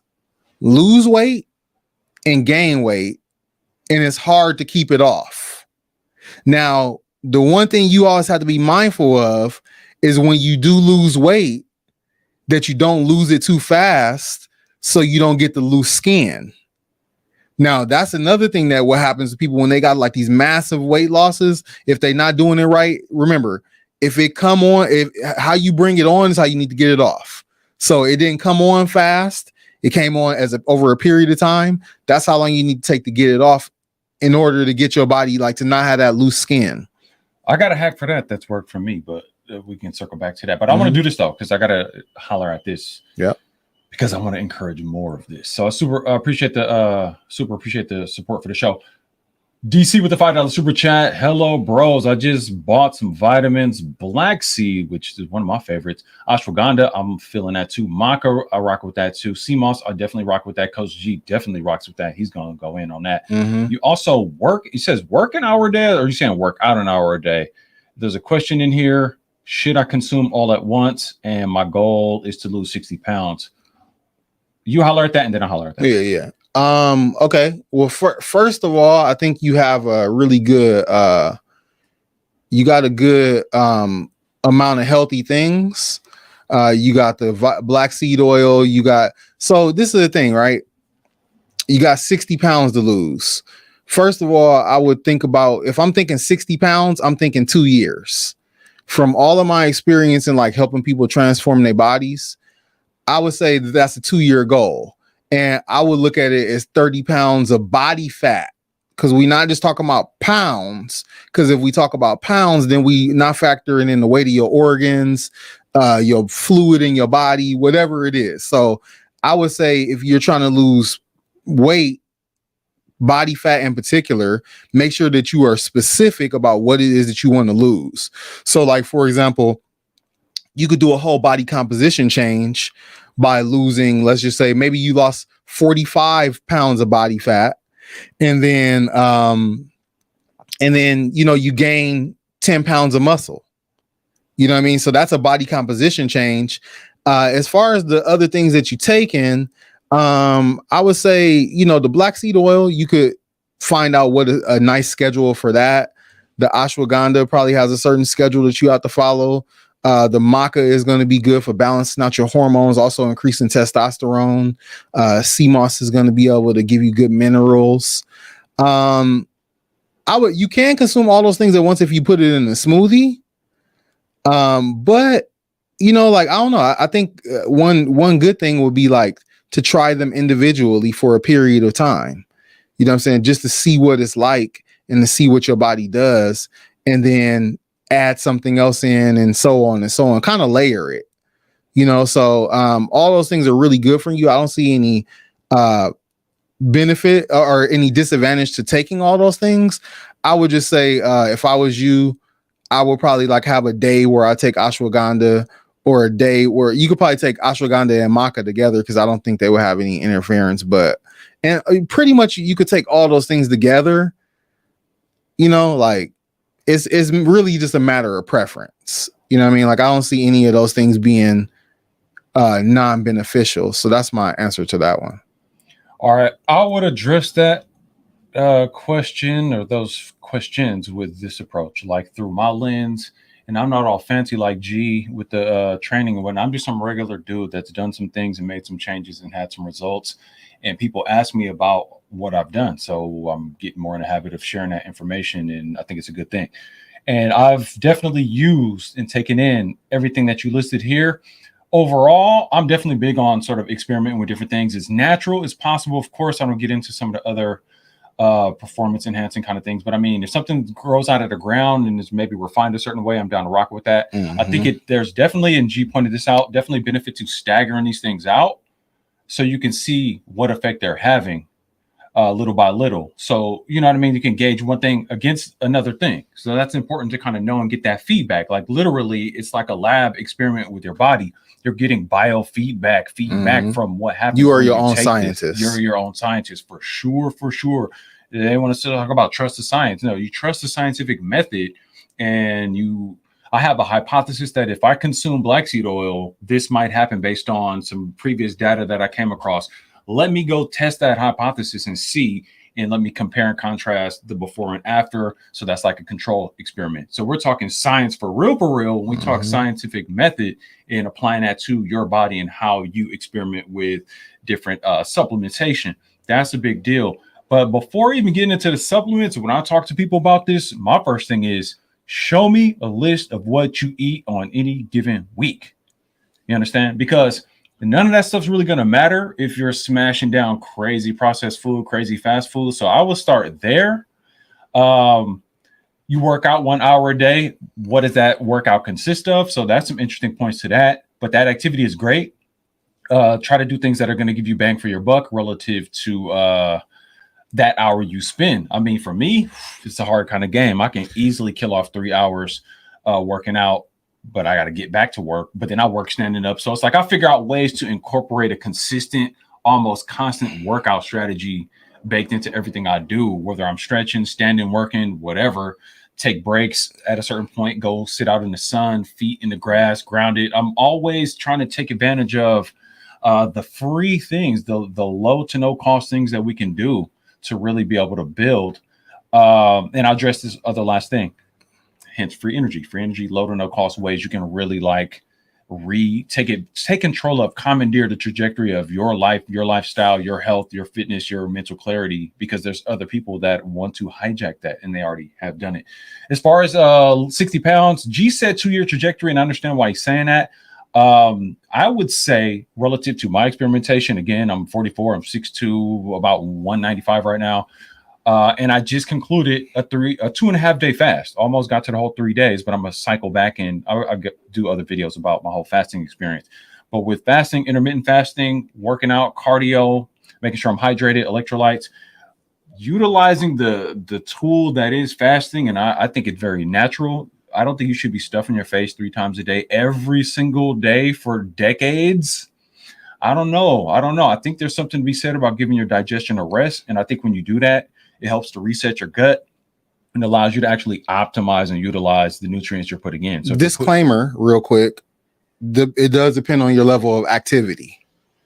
lose weight and gain weight, and it's hard to keep it off. Now, the one thing you always have to be mindful of is when you do lose weight, that you don't lose it too fast so you don't get the loose skin. Now, that's another thing that what happens to people when they got like these massive weight losses. If they're not doing it right, remember, if it come on, how you bring it on is how you need to get it off. So it didn't come on fast. It came on over a period of time. That's how long you need to take to get it off in order to get your body to not have that loose skin. I got a hack for that. That's worked for me, but we can circle back to that. But I want to do this though, because I got to holler at this. Yep. Because I want to encourage more of this. So I super appreciate the support for the show. DC with the $5 super chat. Hello, bros. I just bought some vitamins. Black seed, which is one of my favorites. Ashwagandha, I'm feeling that too. Maca, I rock with that too. CMOS, I definitely rock with that. Coach G definitely rocks with that. He's going to go in on that. You also he says work an hour a day, or are you saying work out an hour a day? There's a question in here. Should I consume all at once? And my goal is to lose 60 pounds. You holler at that, and then I holler at that. Yeah. Okay. Well, first of all, I think you have a really good, you got a good amount of healthy things. You got the black seed oil. So this is the thing, right? You got 60 pounds to lose. First of all, I would think about, if I'm thinking 60 pounds, I'm thinking 2 years. From all of my experience in helping people transform their bodies, I would say that's a 2-year goal. And I would look at it as 30 pounds of body fat, because we're not just talking about pounds. Because if we talk about pounds, then we not factoring in the weight of your organs, your fluid in your body, whatever it is. So I would say if you're trying to lose weight, body fat in particular, make sure that you are specific about what it is that you want to lose. So for example, you could do a whole body composition change by losing, let's just say maybe you lost 45 pounds of body fat, and then you gain 10 pounds of muscle. You know what I mean? So that's a body composition change. As far as the other things that you take in, I would say, the black seed oil, you could find out what a nice schedule for that. The ashwagandha probably has a certain schedule that you have to follow. The maca is going to be good for balancing out your hormones, also increasing testosterone. Sea moss is going to be able to give you good minerals. You can consume all those things at once if you put it in a smoothie. But I don't know. I think one good thing would be like to try them individually for a period of time. You know what I'm saying? Just to see what it's like and to see what your body does, and then add something else in, and so on and so on. Kind of layer it. So all those things are really good for you. I don't see any benefit or any disadvantage to taking all those things. I would just say if I was you, I would probably like have a day where I take ashwagandha, or a day where you could probably take ashwagandha and maca together, because I don't think they would have any interference. And pretty much you could take all those things together. It's really just a matter of preference. You know what I mean? Like, I don't see any of those things being non-beneficial. So that's my answer to that one. All right, I would address that question, or those questions, with this approach, like through my lens. And I'm not all fancy like G with the training and whatnot. I'm just some regular dude that's done some things and made some changes and had some results. And people ask me about what I've done. So I'm getting more in the habit of sharing that information, and I think it's a good thing. And I've definitely used and taken in everything that you listed here. Overall, I'm definitely big on sort of experimenting with different things. It's natural, it's possible. Of course, I don't get into some of the other performance enhancing kind of things, but I mean, if something grows out of the ground and is maybe refined a certain way, I'm down to rock with that. I think there's definitely, and G pointed this out, definitely benefit to staggering these things out so you can see what effect they're having little by little. So, you know what I mean? You can gauge one thing against another thing. So that's important to kind of know and get that feedback. Like, literally, it's like a lab experiment with your body. You're getting biofeedback, from what happens. You are your own scientist. You're your own scientist, for sure, for sure. They want to still talk about trust the science. No, you trust the scientific method, and I have a hypothesis that if I consume black seed oil, this might happen based on some previous data that I came across. Let me go test that hypothesis and see, and let me compare and contrast the before and after. So that's like a control experiment. So we're talking science for real when we talk scientific method, and applying that to your body and how you experiment with different supplementation. That's a big deal. But before even getting into the supplements, when I talk to people about this, my first thing is, show me a list of what you eat on any given week. You understand? Because none of that stuff's really going to matter if you're smashing down crazy processed food, crazy fast food. So I will start there. You work out 1 hour a day. What does that workout consist of? So that's some interesting points to that. But that activity is great. Try to do things that are going to give you bang for your buck relative to that hour you spend. I mean, for me, it's a hard kind of game. I can easily kill off 3 hours working out, but I got to get back to work. But then I work standing up. So it's like I figure out ways to incorporate a consistent, almost constant workout strategy baked into everything I do, whether I'm stretching, standing, working, whatever. Take breaks at a certain point, go sit out in the sun, feet in the grass, grounded. I'm always trying to take advantage of the free things, the low to no cost things that we can do to really be able to build. And I'll address this other last thing. Hence free energy, low to no cost ways you can really like take control of, commandeer the trajectory of your life, your lifestyle, your health, your fitness, your mental clarity, because there's other people that want to hijack that, and they already have done it. As far as 60 pounds, G said 2-year trajectory, and I understand why he's saying that. I would say relative to my experimentation, again, I'm 44, I'm 6'2", about 195 right now. And I just concluded a 2.5 day fast. Almost got to the whole 3 days, but I'm gonna cycle back and I'll do other videos about my whole fasting experience. But with fasting, intermittent fasting, working out, cardio, making sure I'm hydrated, electrolytes, utilizing the tool that is fasting, and I think it's very natural. I don't think you should be stuffing your face 3 times a day every single day for decades. I don't know. I think there's something to be said about giving your digestion a rest. And I think when you do that, it helps to reset your gut and allows you to actually optimize and utilize the nutrients you're putting in. So disclaimer, real quick, it does depend on your level of activity.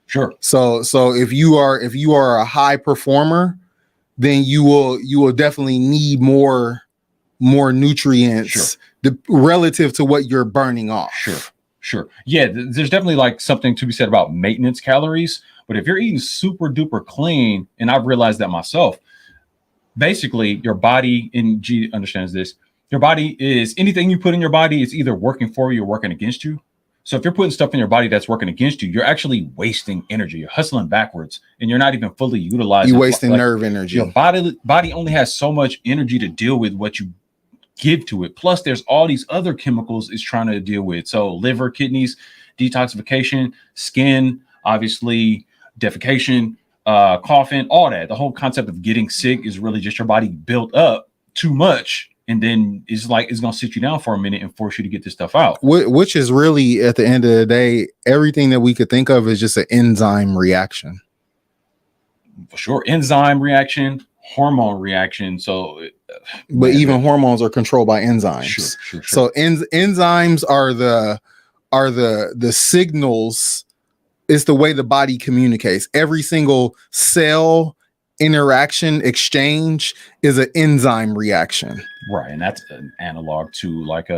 Sure. So if you are a high performer, then you will definitely need more nutrients relative to what you're burning off. Sure. Yeah, there's definitely like something to be said about maintenance calories. But if you're eating super duper clean, and I've realized that myself, basically your body, and G understands this, your body is anything you put in your body, it's either working for you or working against you. So if you're putting stuff in your body that's working against you, you're actually wasting energy. You're hustling backwards, and you're not even fully utilizing. You're wasting nerve energy. Your body only has so much energy to deal with what you give to it. Plus, there's all these other chemicals it's trying to deal with. So liver, kidneys, detoxification, skin, obviously defecation, coughing, all that. The whole concept of getting sick is really just your body built up too much. And then it's going to sit you down for a minute and force you to get this stuff out. Which is really, at the end of the day, everything that we could think of is just an enzyme reaction. For sure. Enzyme reaction, hormone reaction. So, but even hormones are controlled by enzymes. Sure. So enzymes are the signals. It's the way the body communicates. Every single cell interaction exchange is an enzyme reaction. Right. And that's an analog to like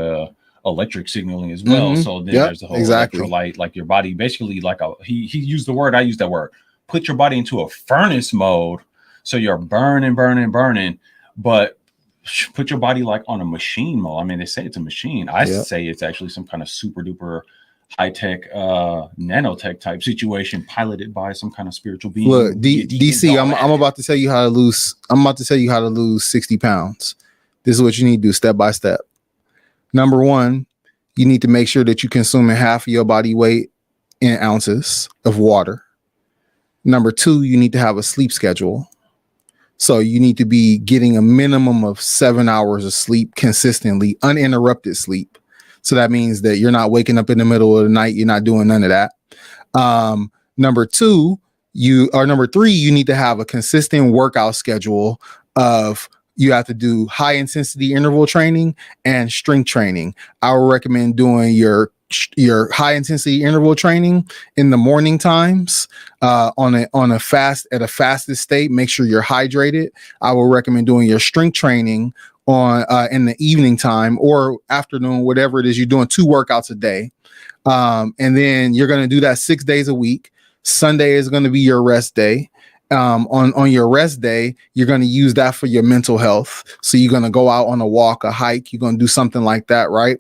electric signaling as well. So then there's the whole electrolyte, like your body basically like he used the word, I use that word, put your body into a furnace mode. So you're burning, but put your body like on a machine mode. I mean, they say it's a machine. I say it's actually some kind of super duper high-tech nanotech type situation piloted by some kind of spiritual being. Look, DC, I'm about to tell you how to lose 60 pounds. This is what you need to do step by step. Number one, you need to make sure that you're consuming half of your body weight in ounces of water. Number two, you need to have a sleep schedule. So you need to be getting a minimum of 7 hours of sleep consistently, uninterrupted sleep. So that means that you're not waking up in the middle of the night. You're not doing none of that. Number three, you need to have a consistent workout schedule of, you have to do high intensity interval training and strength training. I would recommend doing your high intensity interval training in the morning times, on a fastest state. Make sure you're hydrated. I will recommend doing your strength training on in the evening time or afternoon, whatever it is you're doing, 2 workouts a day. And then you're going to do that 6 days a week. Sunday is going to be your rest day. On your rest day, you're going to use that for your mental health. So you're going to go out on a walk, a hike, you're going to do something like that, right?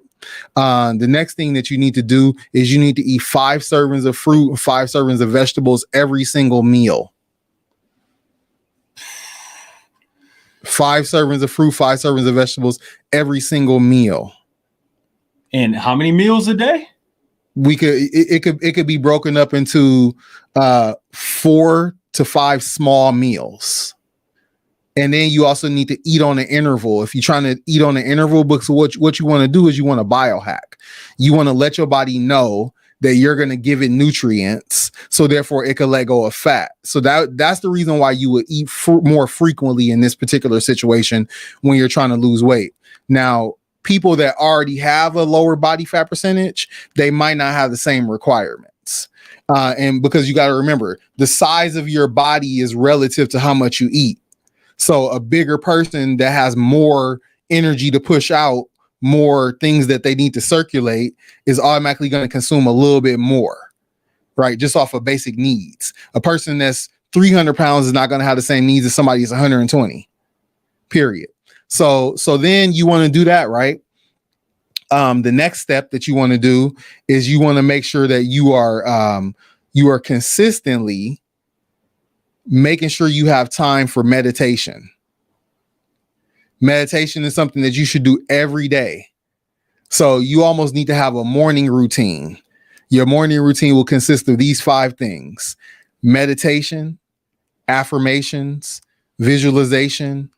The next thing that you need to do is you need to eat 5 servings of fruit and 5 servings of vegetables every single meal. 5 servings of fruit, 5 servings of vegetables every single meal. And how many meals a day? It could be broken up into 4 to 5 small meals. And then you also need to eat on an interval. If you're trying to eat on an interval, because what you want to do is you want to biohack. You want to let your body know that you're going to give it nutrients, so therefore it can let go of fat. So that's the reason why you would eat more frequently in this particular situation when you're trying to lose weight. Now, people that already have a lower body fat percentage, they might not have the same requirements. And because you got to remember, the size of your body is relative to how much you eat. So a bigger person that has more energy to push out, more things that they need to circulate, is automatically going to consume a little bit more, right? Just off of basic needs. A person that's 300 pounds is not going to have the same needs as somebody who's 120, period. So then you want to do that, right? The next step that you want to do is you want to make sure that you are consistently making sure you have time for meditation. Meditation is something that you should do every day. So you almost need to have a morning routine. Your morning routine will consist of these 5 things: meditation, affirmations, visualization,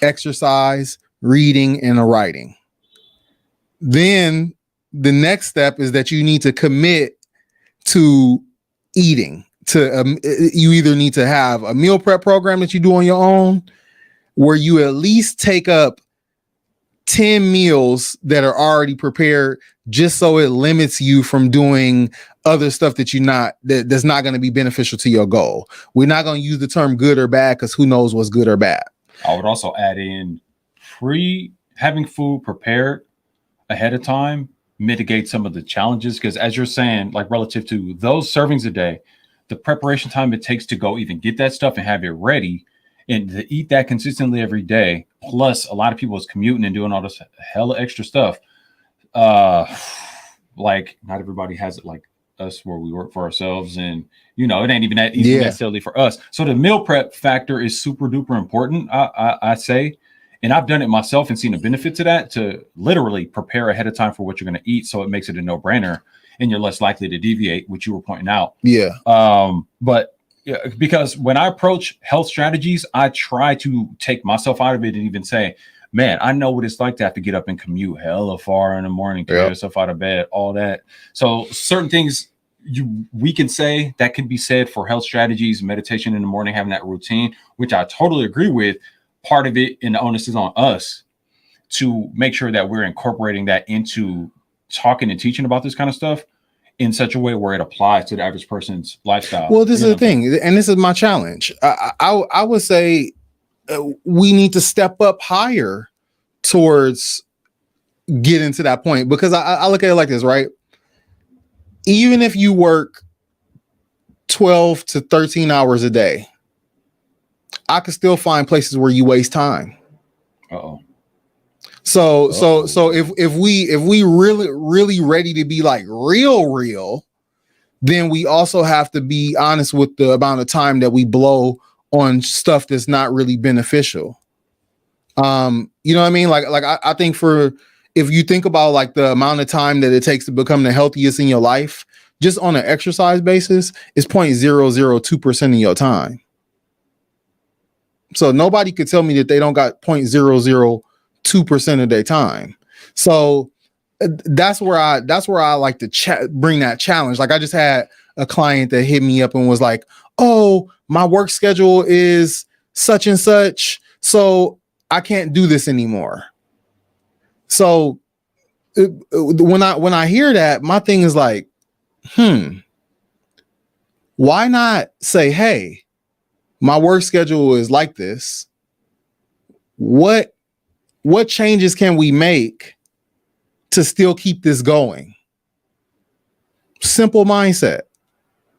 exercise, reading, and writing. Then the next step is that you need to commit to eating. You either need to have a meal prep program that you do on your own, where you at least take up 10 meals that are already prepared, just so it limits you from doing other stuff that's not going to be beneficial to your goal. We're not going to use the term good or bad, because who knows what's good or bad. I would also add in having food prepared ahead of time mitigate some of the challenges, because as you're saying, like relative to those servings a day, the preparation time it takes to go even get that stuff and have it ready and to eat that consistently every day, plus a lot of people is commuting and doing all this hella extra stuff. Like not everybody has it like us, where we work for ourselves, and it ain't even that easy necessarily for us. So the meal prep factor is super duper important, I say. And I've done it myself and seen a benefit to that, to literally prepare ahead of time for what you're going to eat. So it makes it a no-brainer and you're less likely to deviate, which you were pointing out. Yeah. But because when I approach health strategies, I try to take myself out of it and even say, man, I know what it's like to have to get up and commute hella far in the morning, to get yourself out of bed, all that. So certain things we can say that can be said for health strategies, meditation in the morning, having that routine, which I totally agree with. Part of it, and the onus is on us to make sure that we're incorporating that into talking and teaching about this kind of stuff in such a way where it applies to the average person's lifestyle. Well, this is the thing, and this is my challenge. I would say we need to step up higher towards getting to that point, because I look at it like this, right? Even if you work 12 to 13 hours a day, I could still find places where you waste time. So if we really ready to be like real, then we also have to be honest with the amount of time that we blow on stuff that's not really beneficial. You know what I mean? Like I think if you think about like the amount of time that it takes to become the healthiest in your life, just on an exercise basis, it's 0.002% of your time. So nobody could tell me that they don't got 0.002% of their time. So that's where I like to bring that challenge. Like I just had a client that hit me up and was like, "Oh, my work schedule is such and such, so I can't do this anymore." So when I hear that, my thing is like, why not say, "Hey, my work schedule is like this. What changes can we make to still keep this going?" Simple mindset.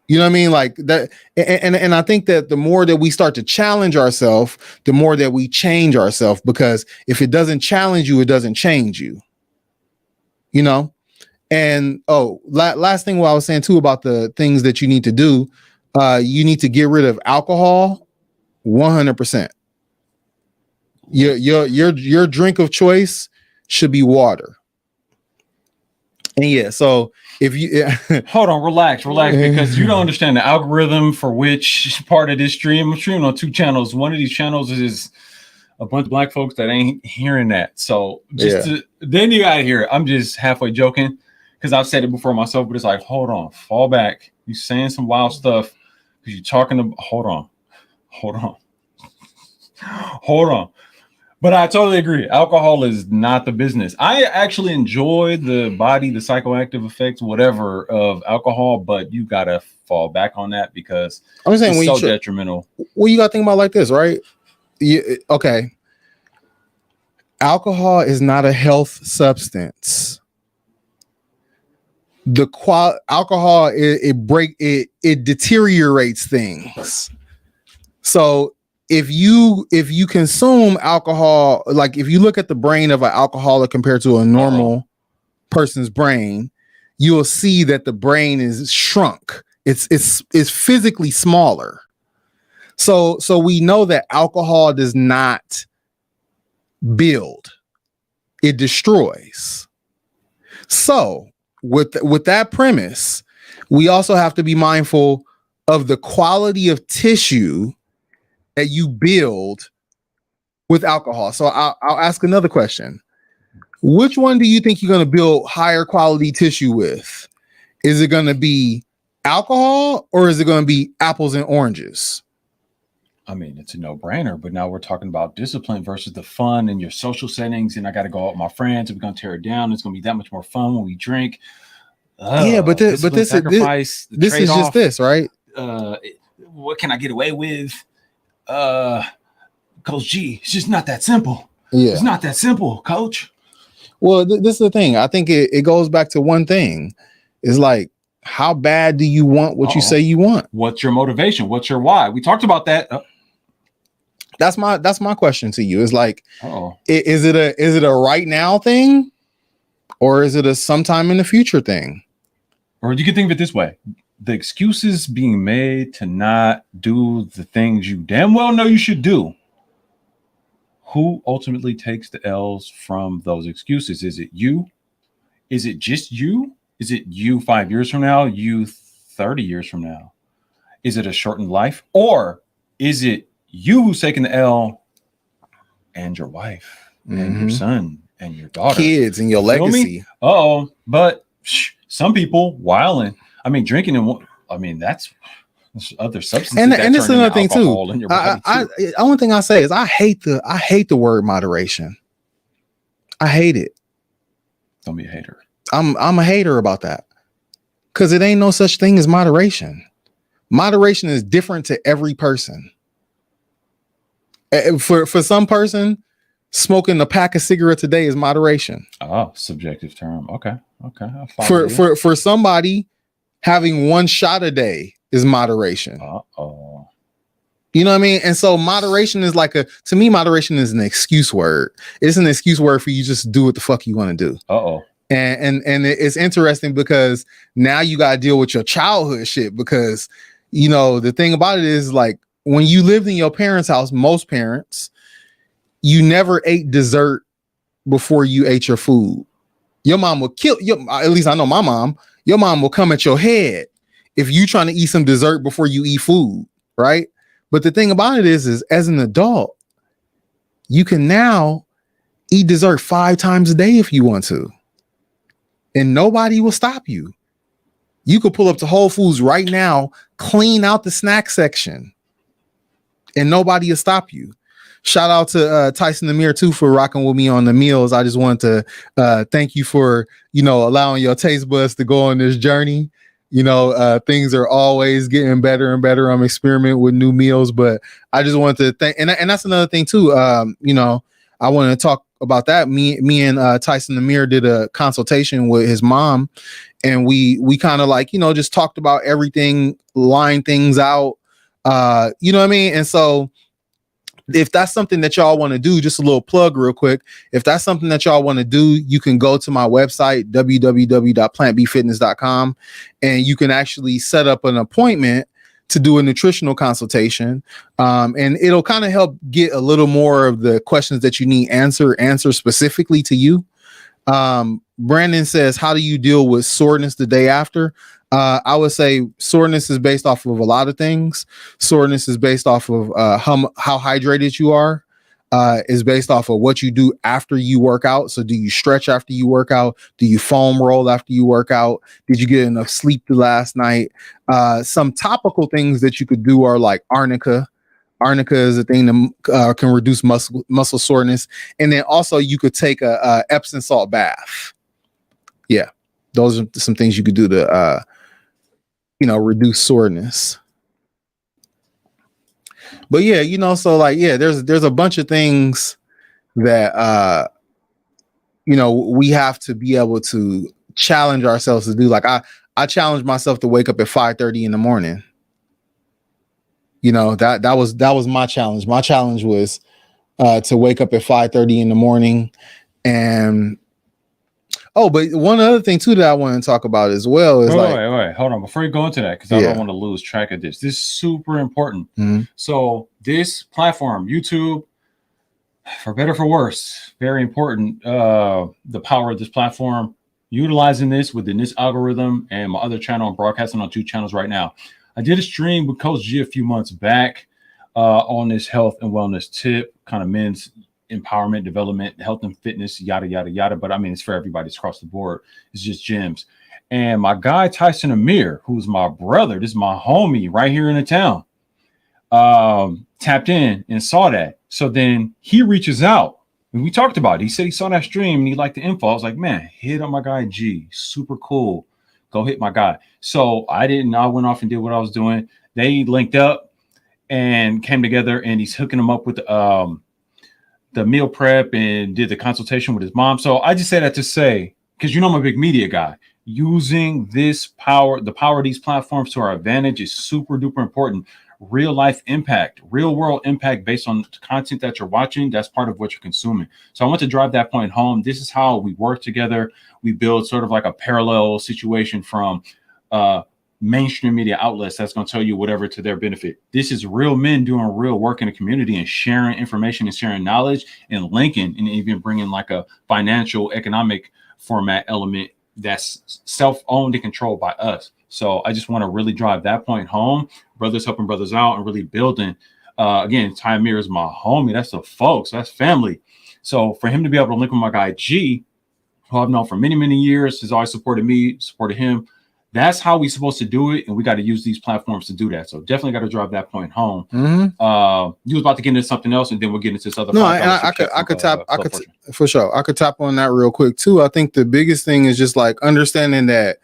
You know what I mean? Like that. And I think that the more that we start to challenge ourselves, the more that we change ourselves, because if it doesn't challenge you, it doesn't change you. And last thing what I was saying too about the things that you need to do, you need to get rid of alcohol 100%. Your drink of choice should be water. And so if you hold on, relax, because you don't understand the algorithm for which part of this stream. I'm streaming on 2 channels. One of these channels is a bunch of black folks that ain't hearing that. So then you gotta hear it. I'm just halfway joking, because I've said it before myself, but it's like, hold on, fall back. You saying some wild stuff because you're talking about, hold on. But I totally agree. Alcohol is not the business. I actually enjoy the psychoactive effects, whatever, of alcohol, but you gotta fall back on that because I'm saying it's so detrimental. Well, you gotta think about it like this, right? Okay. Alcohol is not a health substance. Alcohol it deteriorates things. So if you consume alcohol, like if you look at the brain of an alcoholic compared to a normal person's brain, you will see that the brain is shrunk. It's physically smaller. So we know that alcohol does not build, it destroys. So with that premise, we also have to be mindful of the quality of tissue that you build with alcohol. So I'll ask another question. Which one do you think you're going to build higher quality tissue with? Is it going to be alcohol or is it going to be apples and oranges? I mean, it's a no-brainer, but now we're talking about discipline versus the fun in your social settings. And I got to go out with my friends. We're going to tear it down. It's going to be that much more fun when we drink. Yeah, but this sacrifice, this is just this, right? What can I get away with? Coach G, it's just not that simple. Yeah, it's not that simple, Coach. Well, this is the thing. I think it goes back to one thing. It's like, how bad do you want what you say you want? What's your motivation? What's your why? We talked about that. That's my question to you. Is like, is it a right now thing, or is it a sometime in the future thing? Or you can think of it this way: the excuses being made to not do the things you damn well know you should do. Who ultimately takes the L's from those excuses? Is it you? Is it just you? Is it you 5 years from now? You 30 years from now? Is it a shortened life? Or is it you who's taking the L and your wife and your son and your daughter? Kids and your legacy. But some people wilding. I mean, drinking and that's other substances. And it's another thing too. Only thing I say is I hate the word moderation. I hate it. Don't be a hater. I'm a hater about that because it ain't no such thing as moderation. Moderation is different to every person. For some person, smoking a pack of cigarettes a day is moderation. Oh, subjective term. Okay. For somebody, having one shot a day is moderation. You know what I mean? And so moderation is to me, moderation is an excuse word. It's an excuse word for you just to do what the fuck you want to do. And it's interesting because now you got to deal with your childhood shit because, the thing about it is like when you lived in your parents' house, most parents, you never ate dessert before you ate your food. Your mom will kill you. At least I know my mom. Your mom will come at your head if you trying to eat some dessert before you eat food, right? But the thing about it is as an adult, you can now eat dessert 5 times a day if you want to. And nobody will stop you. You could pull up to Whole Foods right now, clean out the snack section, and nobody will stop you. Shout out to Tyson Amir too for rocking with me on the meals. I just wanted to thank you for allowing your taste buds to go on this journey. Things are always getting better and better. I'm experimenting with new meals, but I just wanted to thank, and that's another thing too. I want to talk about that. Me and Tyson Amir did a consultation with his mom, and we kind of just talked about everything, line things out. You know what I mean? And so if that's something that y'all want to do, just a little plug real quick. If that's something that y'all want to do, you can go to my website, www.plantbfitness.com, and you can actually set up an appointment to do a nutritional consultation. And it'll kind of help get a little more of the questions that you need answer specifically to you. Brandon says, how do you deal with soreness the day after? I would say soreness is based off of a lot of things. Soreness is based off of how hydrated you are. Is based off of what you do after you work out. So do you stretch after you work out? Do you foam roll after you work out? Did you get enough sleep the last night? Some topical things that you could do are like arnica. Arnica is a thing that can reduce muscle soreness. And then also you could take a Epsom salt bath. Yeah, those are some things you could do to reduce soreness. But yeah, there's a bunch of things that we have to be able to challenge ourselves to do. Like I challenged myself to wake up at 5:30 in the morning. That was my challenge. My challenge was to wake up at 5:30 in the morning. And but one other thing too that I want to talk about as well is wait, hold on. Before you go into that, because I don't want to lose track of this. This is super important. Mm-hmm. So this platform, YouTube, for better or for worse, very important. The power of this platform, utilizing this within this algorithm and my other channel. I'm broadcasting on 2 channels right now. I did a stream with Coach G a few months back on this health and wellness tip, kind of men's empowerment, development, health and fitness, yada, yada, yada. But I mean, it's for everybody. It's across the board. It's just gems. And my guy Tyson Amir, who's my brother, this is my homie right here in the town, tapped in and saw that. So then he reaches out and we talked about it. He said he saw that stream and he liked the info. I was like, man, hit on my guy G, super cool. Go hit my guy. So I went off and did what I was doing. They linked up and came together, and he's hooking him up with the meal prep and did the consultation with his mom. So I just say that to say, because I'm a big media guy, using the power of these platforms to our advantage is super duper important. Real life impact, real world impact based on the content that you're watching. That's part of what you're consuming. So I want to drive that point home. This is how we work together. We build sort of like a parallel situation from mainstream media outlets that's going to tell you whatever to their benefit. This is real men doing real work in the community and sharing information and sharing knowledge and linking and even bringing like a financial economic format element that's self-owned and controlled by us. So I just want to really drive that point home. Brothers helping brothers out and really building. Again, Ty Amir is my homie. That's the folks. That's family. So for him to be able to link with my guy G, who I've known for many, many years, has always supported me, supported him. That's how we're supposed to do it, and we got to use these platforms to do that. So definitely got to drive that point home. Mm-hmm. You was about to get into something else, and then we'll get into this other. No, I could tap for sure. I could tap on that real quick too. I think the biggest thing is just like understanding that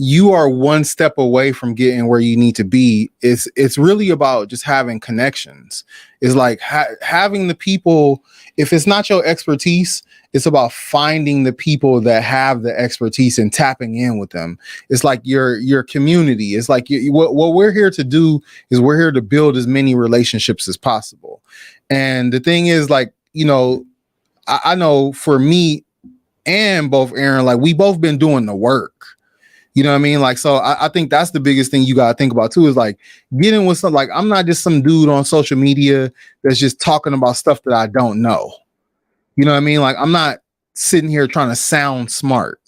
you are one step away from getting where you need to be. It's really about just having connections. It's like having the people. If it's not your expertise, it's about finding the people that have the expertise and tapping in with them. It's like your community. It's like what we're here to do is we're here to build as many relationships as possible. And the thing is, like, I know for me and both Aaron, like we both been doing the work. You know what I mean? Like, so I think that's the biggest thing you got to think about too, is like getting with some, like, I'm not just some dude on social media that's just talking about stuff that I don't know. You know what I mean? Like, I'm not sitting here trying to sound smart.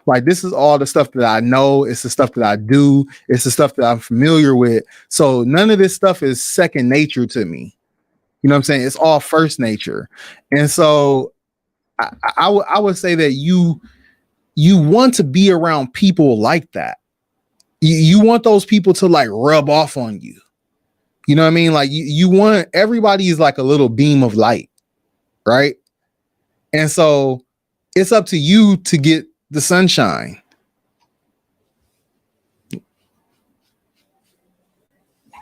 Like, this is all the stuff that I know. It's the stuff that I do. It's the stuff that I'm familiar with. So none of this stuff is second nature to me. You know what I'm saying? It's all first nature. And so I would say that you want to be around people like that. You want those people to like rub off on you. You know what I mean? Like you want, everybody is like a little beam of light, right? And so it's up to you to get the sunshine.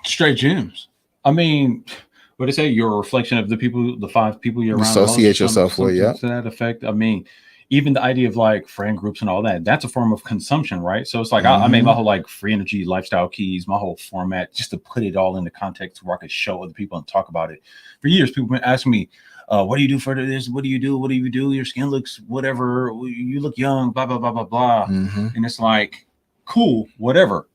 Straight gems. I mean, what they say, you're a reflection of the 5 people you're around. Associate yourself with, yeah. To that effect. I mean, even the idea of like friend groups and all that, that's a form of consumption, right? So it's like I made my whole like free energy lifestyle keys, my whole format, just to put it all into context where I could show other people and talk about it. For years, people have been asking me, what do you do for this? What do you do? What do you do? Your skin looks whatever. You look young, blah, blah, blah, blah, blah. Mm-hmm. And it's like, cool, whatever.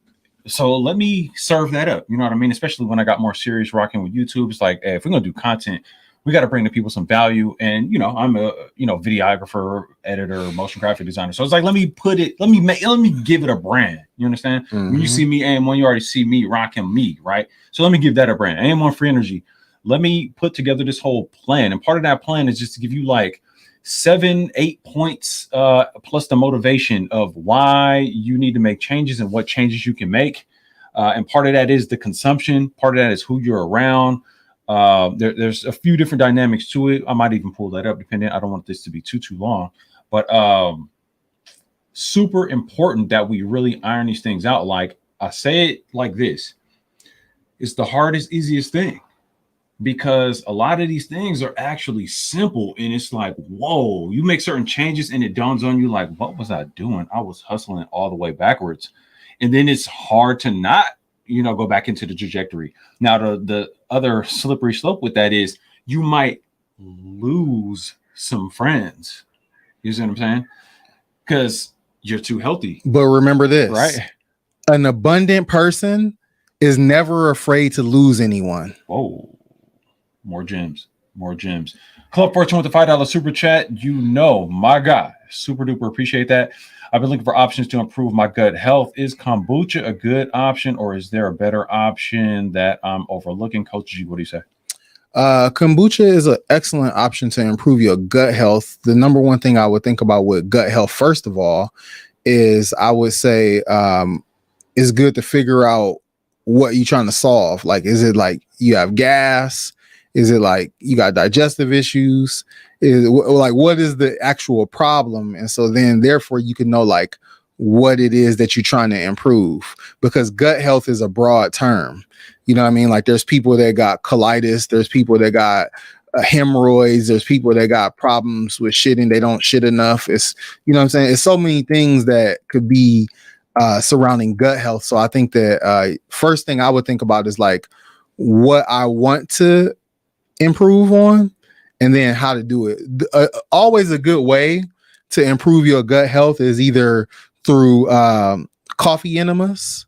So let me serve that up. You know what I mean? Especially when I got more serious rocking with YouTube. It's like, hey, if we're going to do content, we got to bring the people some value. And, I'm a, videographer, editor, motion graphic designer. So it's like, let me give it a brand. You understand? Mm-hmm. When you see me, AM1, you already see me rocking me, right? So let me give that a brand. AM1 Free Energy. Let me put together this whole plan. And part of that plan is just to give you like 7-8 points plus the motivation of why you need to make changes and what changes you can make. And part of that is the consumption. Part of that is who you're around. There's a few different dynamics to it. I might even pull that up depending. I don't want this to be too long, but super important that we really iron these things out. Like I say it like this, it's the hardest, easiest thing. Because a lot of these things are actually simple, and it's like, whoa, you make certain changes and it dawns on you like, what was I doing? I was hustling all the way backwards. And then it's hard to not, go back into the trajectory. Now, the other slippery slope with that is you might lose some friends. You see what I'm saying? Because you're too healthy. But remember this, right? An abundant person is never afraid to lose anyone. Whoa. More gems. Club Fortune with the $5 super chat. My guy. Super duper appreciate that. I've been looking for options to improve my gut health. Is kombucha a good option, or is there a better option that I'm overlooking? Coach G, what do you say? Kombucha is an excellent option to improve your gut health. The number one thing I would think about with gut health, first of all, is I would say it's good to figure out what you're trying to solve. Like, is it like you have gas? Is it like you got digestive issues? Is like, what is the actual problem? And so then therefore you can know like what it is that you're trying to improve, because gut health is a broad term. You know what I mean? Like, there's people that got colitis, there's people that got hemorrhoids, there's people that got problems with shitting, they don't shit enough. It's, you know what I'm saying? It's so many things that could be surrounding gut health. So I think that first thing I would think about is like what I want to improve on, and then how to do it. Always a good way to improve your gut health is either through coffee enemas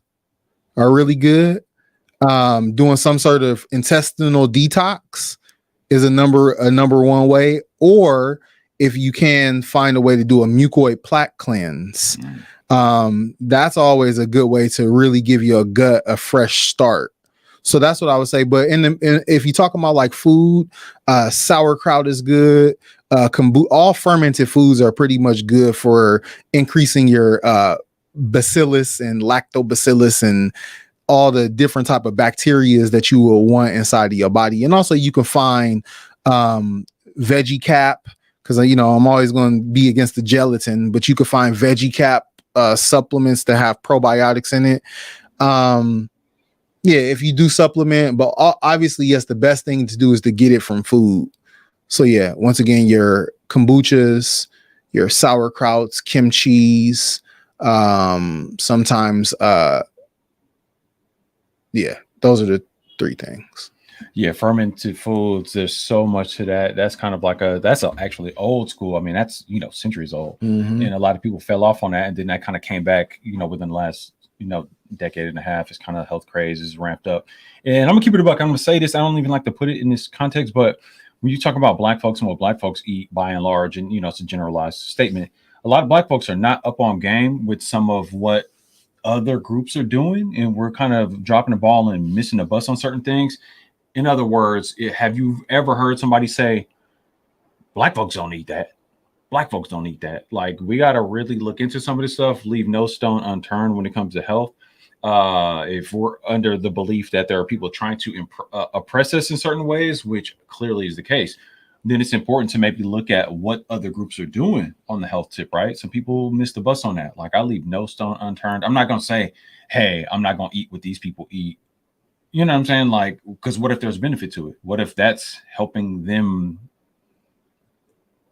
are really good. Doing some sort of intestinal detox is a number one way, or if you can find a way to do a mucoid plaque cleanse, that's always a good way to really give your gut a fresh start. So that's what I would say. But if you talk about like food, sauerkraut is good. All fermented foods are pretty much good for increasing your bacillus and lactobacillus and all the different type of bacteria that you will want inside of your body. And also you can find veggie cap, because you know I'm always going to be against the gelatin, but you can find veggie cap supplements that have probiotics in it. Yeah, if you do supplement, but obviously, yes, the best thing to do is to get it from food. So yeah, once again, your kombuchas, your sauerkrauts, kimchis, sometimes, yeah, those are the three things. Yeah, fermented foods. There's so much to that. That's kind of like that's actually old school. I mean, that's, you know, centuries old, and a lot of people fell off on that, and then that kind of came back, you know, within the last, you know, decade and a half. It's kind of health craze is ramped up, and I'm gonna keep it a buck. I'm gonna say this. I don't even like to put it in this context, but when you talk about Black folks and what Black folks eat, by and large, and you know, it's a generalized statement. A lot of Black folks are not up on game with some of what other groups are doing, and we're kind of dropping the ball and missing the bus on certain things. In other words, have you ever heard somebody say, Black folks don't eat that? Black folks don't eat that. Like, we got to really look into some of this stuff, leave no stone unturned when it comes to health. If we're under the belief that there are people trying to oppress us in certain ways, which clearly is the case, then it's important to maybe look at what other groups are doing on the health tip, right? Some people miss the bus on that. Like, I leave no stone unturned. I'm not going to say, hey, I'm not going to eat what these people eat. You know what I'm saying? Like, because what if there's benefit to it? What if that's helping them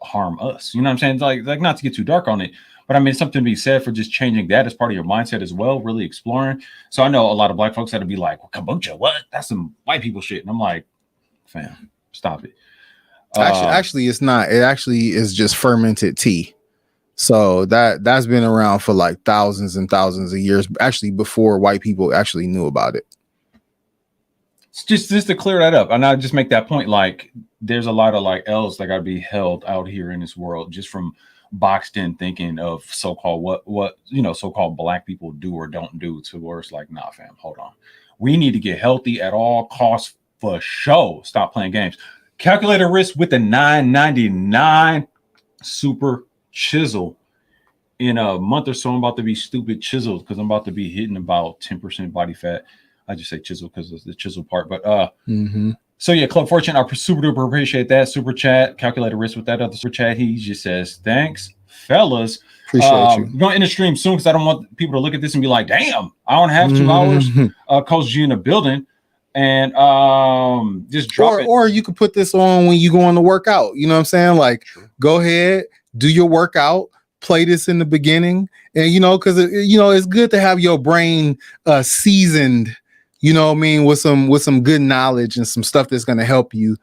harm us? You know what I'm saying? Like not to get too dark on it, but I mean, it's something to be said for just changing that as part of your mindset as well, really exploring. So I know a lot of Black folks that would be like, well, kombucha, what? That's some white people shit. And I'm like, fam, stop it. Actually, it's not. It actually is just fermented tea. So that's been around for like thousands and thousands of years, actually before white people actually knew about it. Just to clear that up, and I just make that point, like there's a lot of like L's that got to be held out here in this world just from boxed in thinking of so-called what you know, so-called Black people do or don't do, to where it's like, nah, fam, hold on, we need to get healthy at all costs for sure. Stop playing games. Calculator risk with the $9.99 super chisel. In a month or so, I'm about to be stupid chiseled because I'm about to be hitting about 10% body fat. I just say chisel because it's the chisel part, but so yeah, Club Fortune, I super duper appreciate that super chat. Calculator risk with that other super chat. He just says, thanks, fellas. Appreciate you. Going in the stream soon because I don't want people to look at this and be like, damn, I don't have 2 hours. Coach G in the building, and just drop it. Or you could put this on when you go on to work out. You know what I'm saying? Like, go ahead, do your workout. Play this in the beginning, and you know, because you know, it's good to have your brain seasoned. You know what I mean, with some good knowledge and some stuff that's going to help you.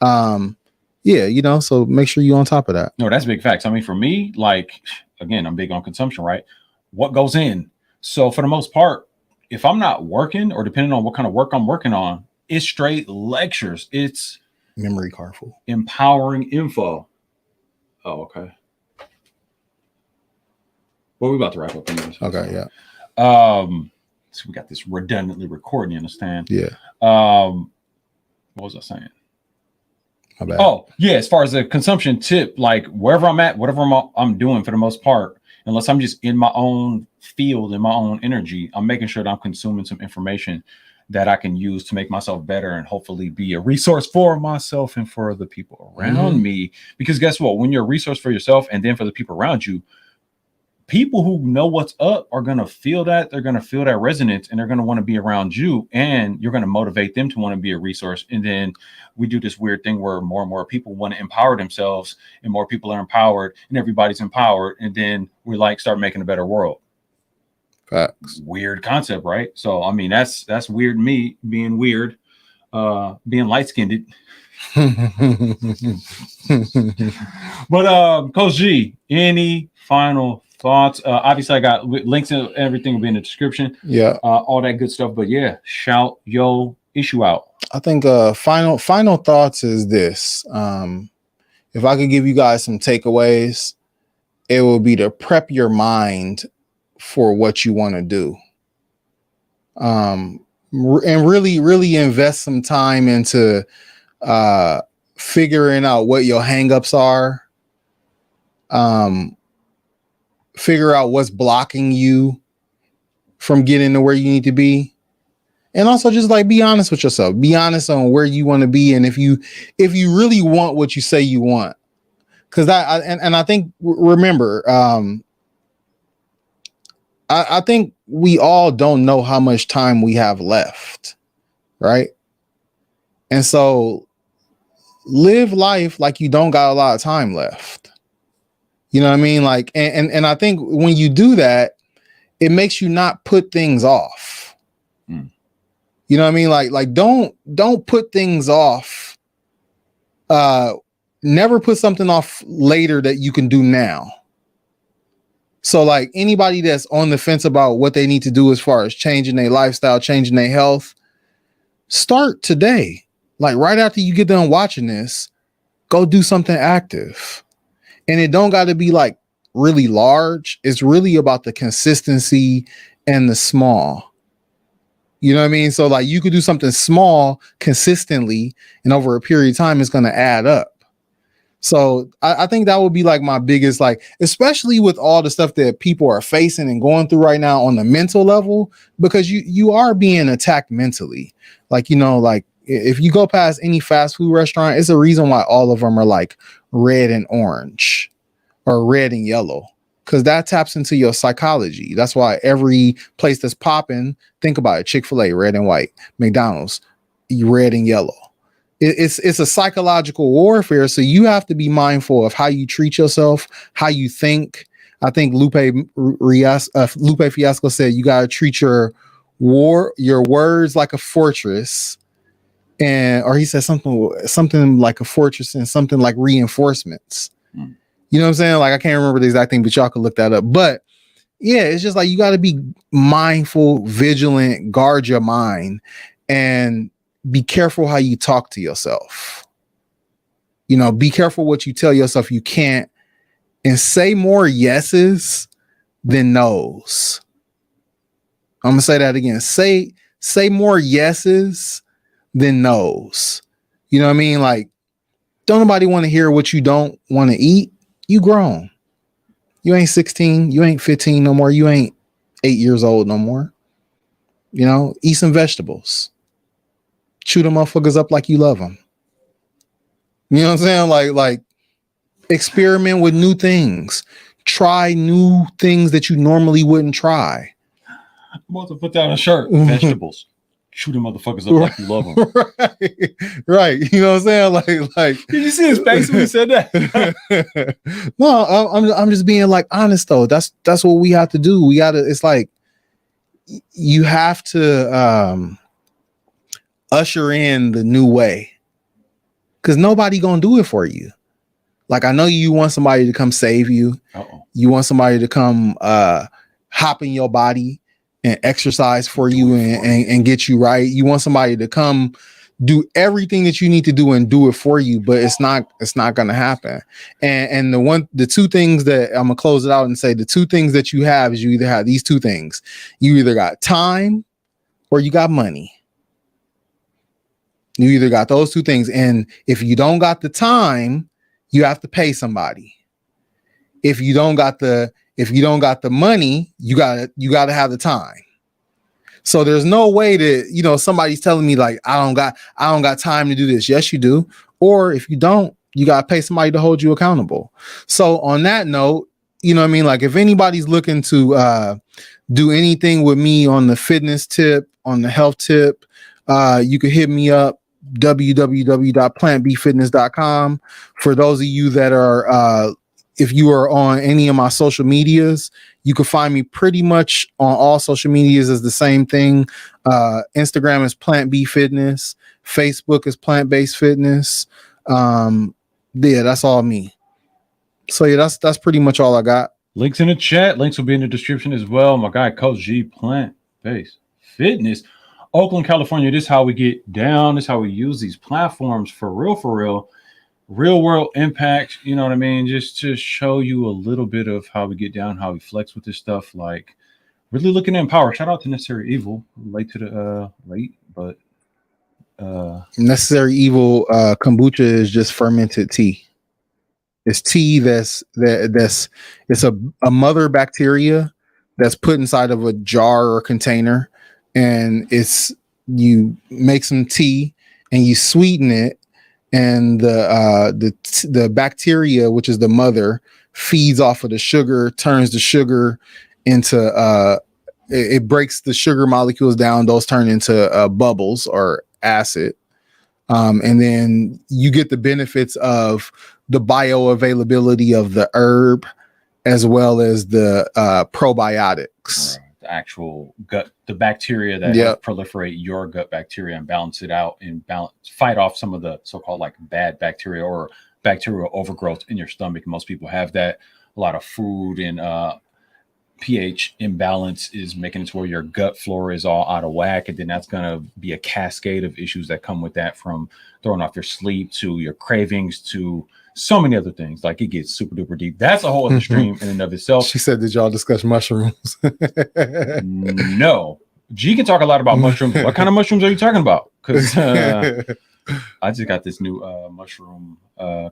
Yeah, you know, so make sure you're on top of that. No, that's big facts. I mean, for me, like, again, I'm big on consumption, right? What goes in? So for the most part, if I'm not working, or depending on what kind of work I'm working on, it's straight lectures. It's memory card full. Empowering info. Oh, okay. Well, we're about to wrap up anyways. Okay, yeah. So we got this redundantly recording, you understand? Yeah. What was I saying? My bad. Oh, yeah, as far as the consumption tip, like wherever I'm at, whatever I'm doing for the most part, unless I'm just in my own field, in my own energy, I'm making sure that I'm consuming some information that I can use to make myself better and hopefully be a resource for myself and for the people around me. Because guess what? When you're a resource for yourself and then for the people around you, people who know what's up are going to feel that. They're going to feel that resonance and they're going to want to be around you, and you're going to motivate them to want to be a resource. And then we do this weird thing where more and more people want to empower themselves, and more people are empowered and everybody's empowered. And then we like start making a better world. Facts. Weird concept, right? So I mean, that's weird. Me being weird, being light skinned. But Coach G, any final thoughts? Obviously, I got links and everything will be in the description. Yeah, all that good stuff. But yeah, shout your issue out. I think final thoughts is this. If I could give you guys some takeaways, it would be to prep your mind for what you want to do. And really invest some time into figuring out what your hangups are. Figure out what's blocking you from getting to where you need to be. And also just like be honest with yourself. Be honest on where you want to be, and if you really want what you say you want. Because I think, remember, I think we all don't know how much time we have left, right? And so live life like you don't got a lot of time left. You know what I mean? Like, and I think when you do that, it makes you not put things off. You know what I mean? Like don't put things off. Never put something off later that you can do now. So like anybody that's on the fence about what they need to do as far as changing their lifestyle, changing their health, start today. Like right after you get done watching this, go do something active. And it don't got to be like really large. It's really about the consistency and the small. You know what I mean? So like you could do something small consistently, and over a period of time, it's going to add up. So I think that would be like my biggest, like, especially with all the stuff that people are facing and going through right now on the mental level, because you are being attacked mentally. Like, you know, like if you go past any fast food restaurant, it's a reason why all of them are like red and orange or red and yellow, because that taps into your psychology. That's why every place that's popping, think about it: Chick-fil-A, red and white; McDonald's, red and yellow. It's a psychological warfare. So you have to be mindful of how you treat yourself, how you think. I think Lupe Fiasco said you got to treat your words like a fortress, or he said something like a fortress and something like reinforcements. You know what I'm saying? Like I can't remember the exact thing, but y'all can look that up. But yeah, it's just like you got to be mindful, vigilant, guard your mind, and be careful how you talk to yourself. You know, be careful what you tell yourself you can't, and say more yeses than nos. I'm gonna say that again. Say more yeses than nos. You know what I mean? Like, don't nobody want to hear what you don't want to eat. You grown. You ain't 16. You ain't 15 no more. You ain't 8 years old no more. You know, eat some vegetables. Chew them motherfuckers up like you love them. You know what I'm saying? Like experiment with new things. Try new things that you normally wouldn't try. I'm about to put that on a shirt. Vegetables. Chew them motherfuckers up like you love them. Right. You know what I'm saying? Like. Did you see his face when he said that? No, I'm just being like honest though. That's what we have to do. It's like you have to usher in the new way, because nobody gonna do it for you. Like I know you want somebody to come save you. You want somebody to come hop in your body and exercise for you and get you right. You want somebody to come do everything that you need to do and do it for you, but it's not gonna happen. And the two things that I'm gonna close it out and say, the two things that you have is you either have these two things. You either got time or you got money. You either got those two things. And if you don't got the time, you have to pay somebody. If you don't got the If you don't got the money, you gotta have the time. So there's no way to, somebody's telling me like I don't got time to do this. Yes, you do. Or if you don't, you gotta pay somebody to hold you accountable. So on that note, you know what I mean? Like if anybody's looking to do anything with me on the fitness tip, on the health tip, you can hit me up www.plantbfitness.com. For those of you that are if you are on any of my social medias, you can find me pretty much on all social medias as the same thing. Instagram is Plant B Fitness, Facebook is Plant Based Fitness. Yeah, that's all me. So yeah, that's pretty much all I got. Links in the chat. Links will be in the description as well. My guy, Coach G, Plant Based Fitness, Oakland, California. This is how we get down. This is how we use these platforms for real world impact. You know what I mean? Just to show you a little bit of how we get down, how we flex with this stuff. Like really looking to empower. Shout out to Necessary Evil. Late, but Necessary Evil kombucha is just fermented tea. It's tea that's it's a mother bacteria that's put inside of a jar or container, and you make some tea and you sweeten it, and the bacteria, which is the mother, feeds off of the sugar, turns the sugar into it breaks the sugar molecules down, those turn into bubbles or acid, and then you get the benefits of the bioavailability of the herb as well as the probiotics. The actual gut, the bacteria that help proliferate your gut bacteria and balance it out and fight off some of the so-called like bad bacteria or bacterial overgrowth in your stomach. Most people have that. A lot of food and pH imbalance is making it to where your gut flora is all out of whack, and then that's going to be a cascade of issues that come with that, from throwing off your sleep to your cravings to so many other things. Like it gets super duper deep. That's a whole other stream in and of itself. She said, did y'all discuss mushrooms? No. G can talk a lot about mushrooms. What kind of mushrooms are you talking about? Because I just got this new mushroom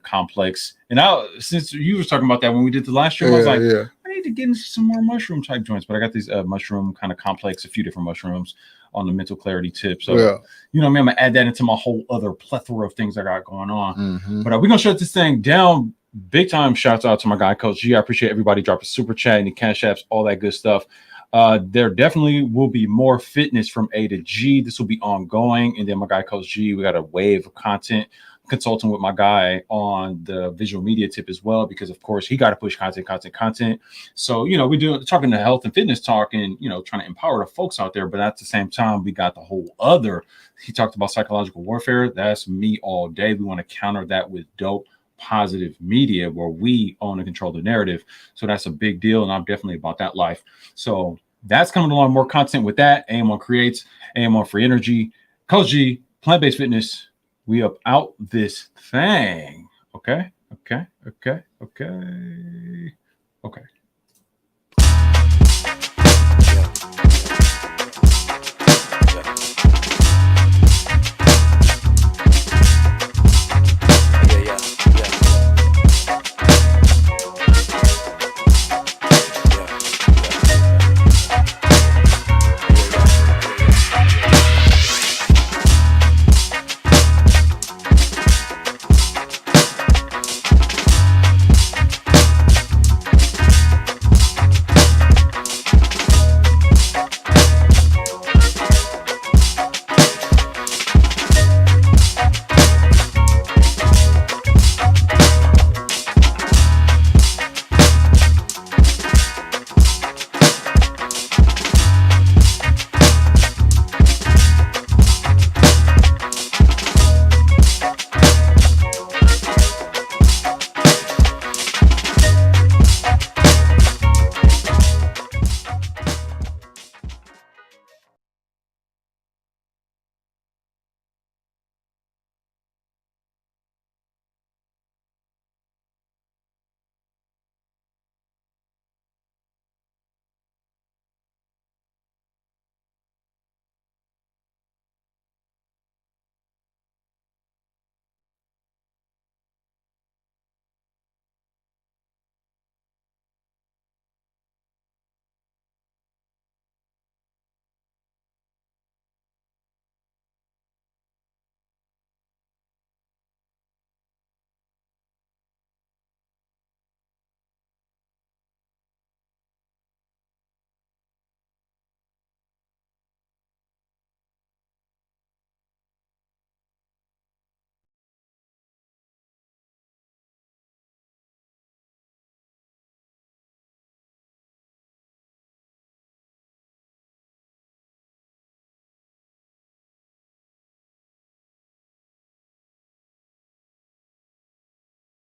complex. And since you was talking about that when we did the last stream, I was like, I need to get into some more mushroom type joints. But I got these mushroom kind of complex, a few different mushrooms on the mental clarity tip. So, you know what I mean? I'm going to add that into my whole other plethora of things I got going on. But we're going to shut this thing down. Big time shouts out to my guy, Coach G. I appreciate everybody dropping super chat and the cash apps, all that good stuff. There definitely will be more fitness from A to G. This will be ongoing. And then my guy, Coach G, we got a wave of content, consulting with my guy on the visual media tip as well, because of course he got to push content. So, you know, we're talking to health and fitness talk and, you know, trying to empower the folks out there. But at the same time, we got the whole other, he talked about psychological warfare. That's me all day. We want to counter that with dope, positive media where we own and control the narrative. So that's a big deal. And I'm definitely about that life. So that's coming along, more content with that. AM1 Creates, AM1 Free Energy, Coach G, Plant-Based Fitness. We up out this thing. Okay.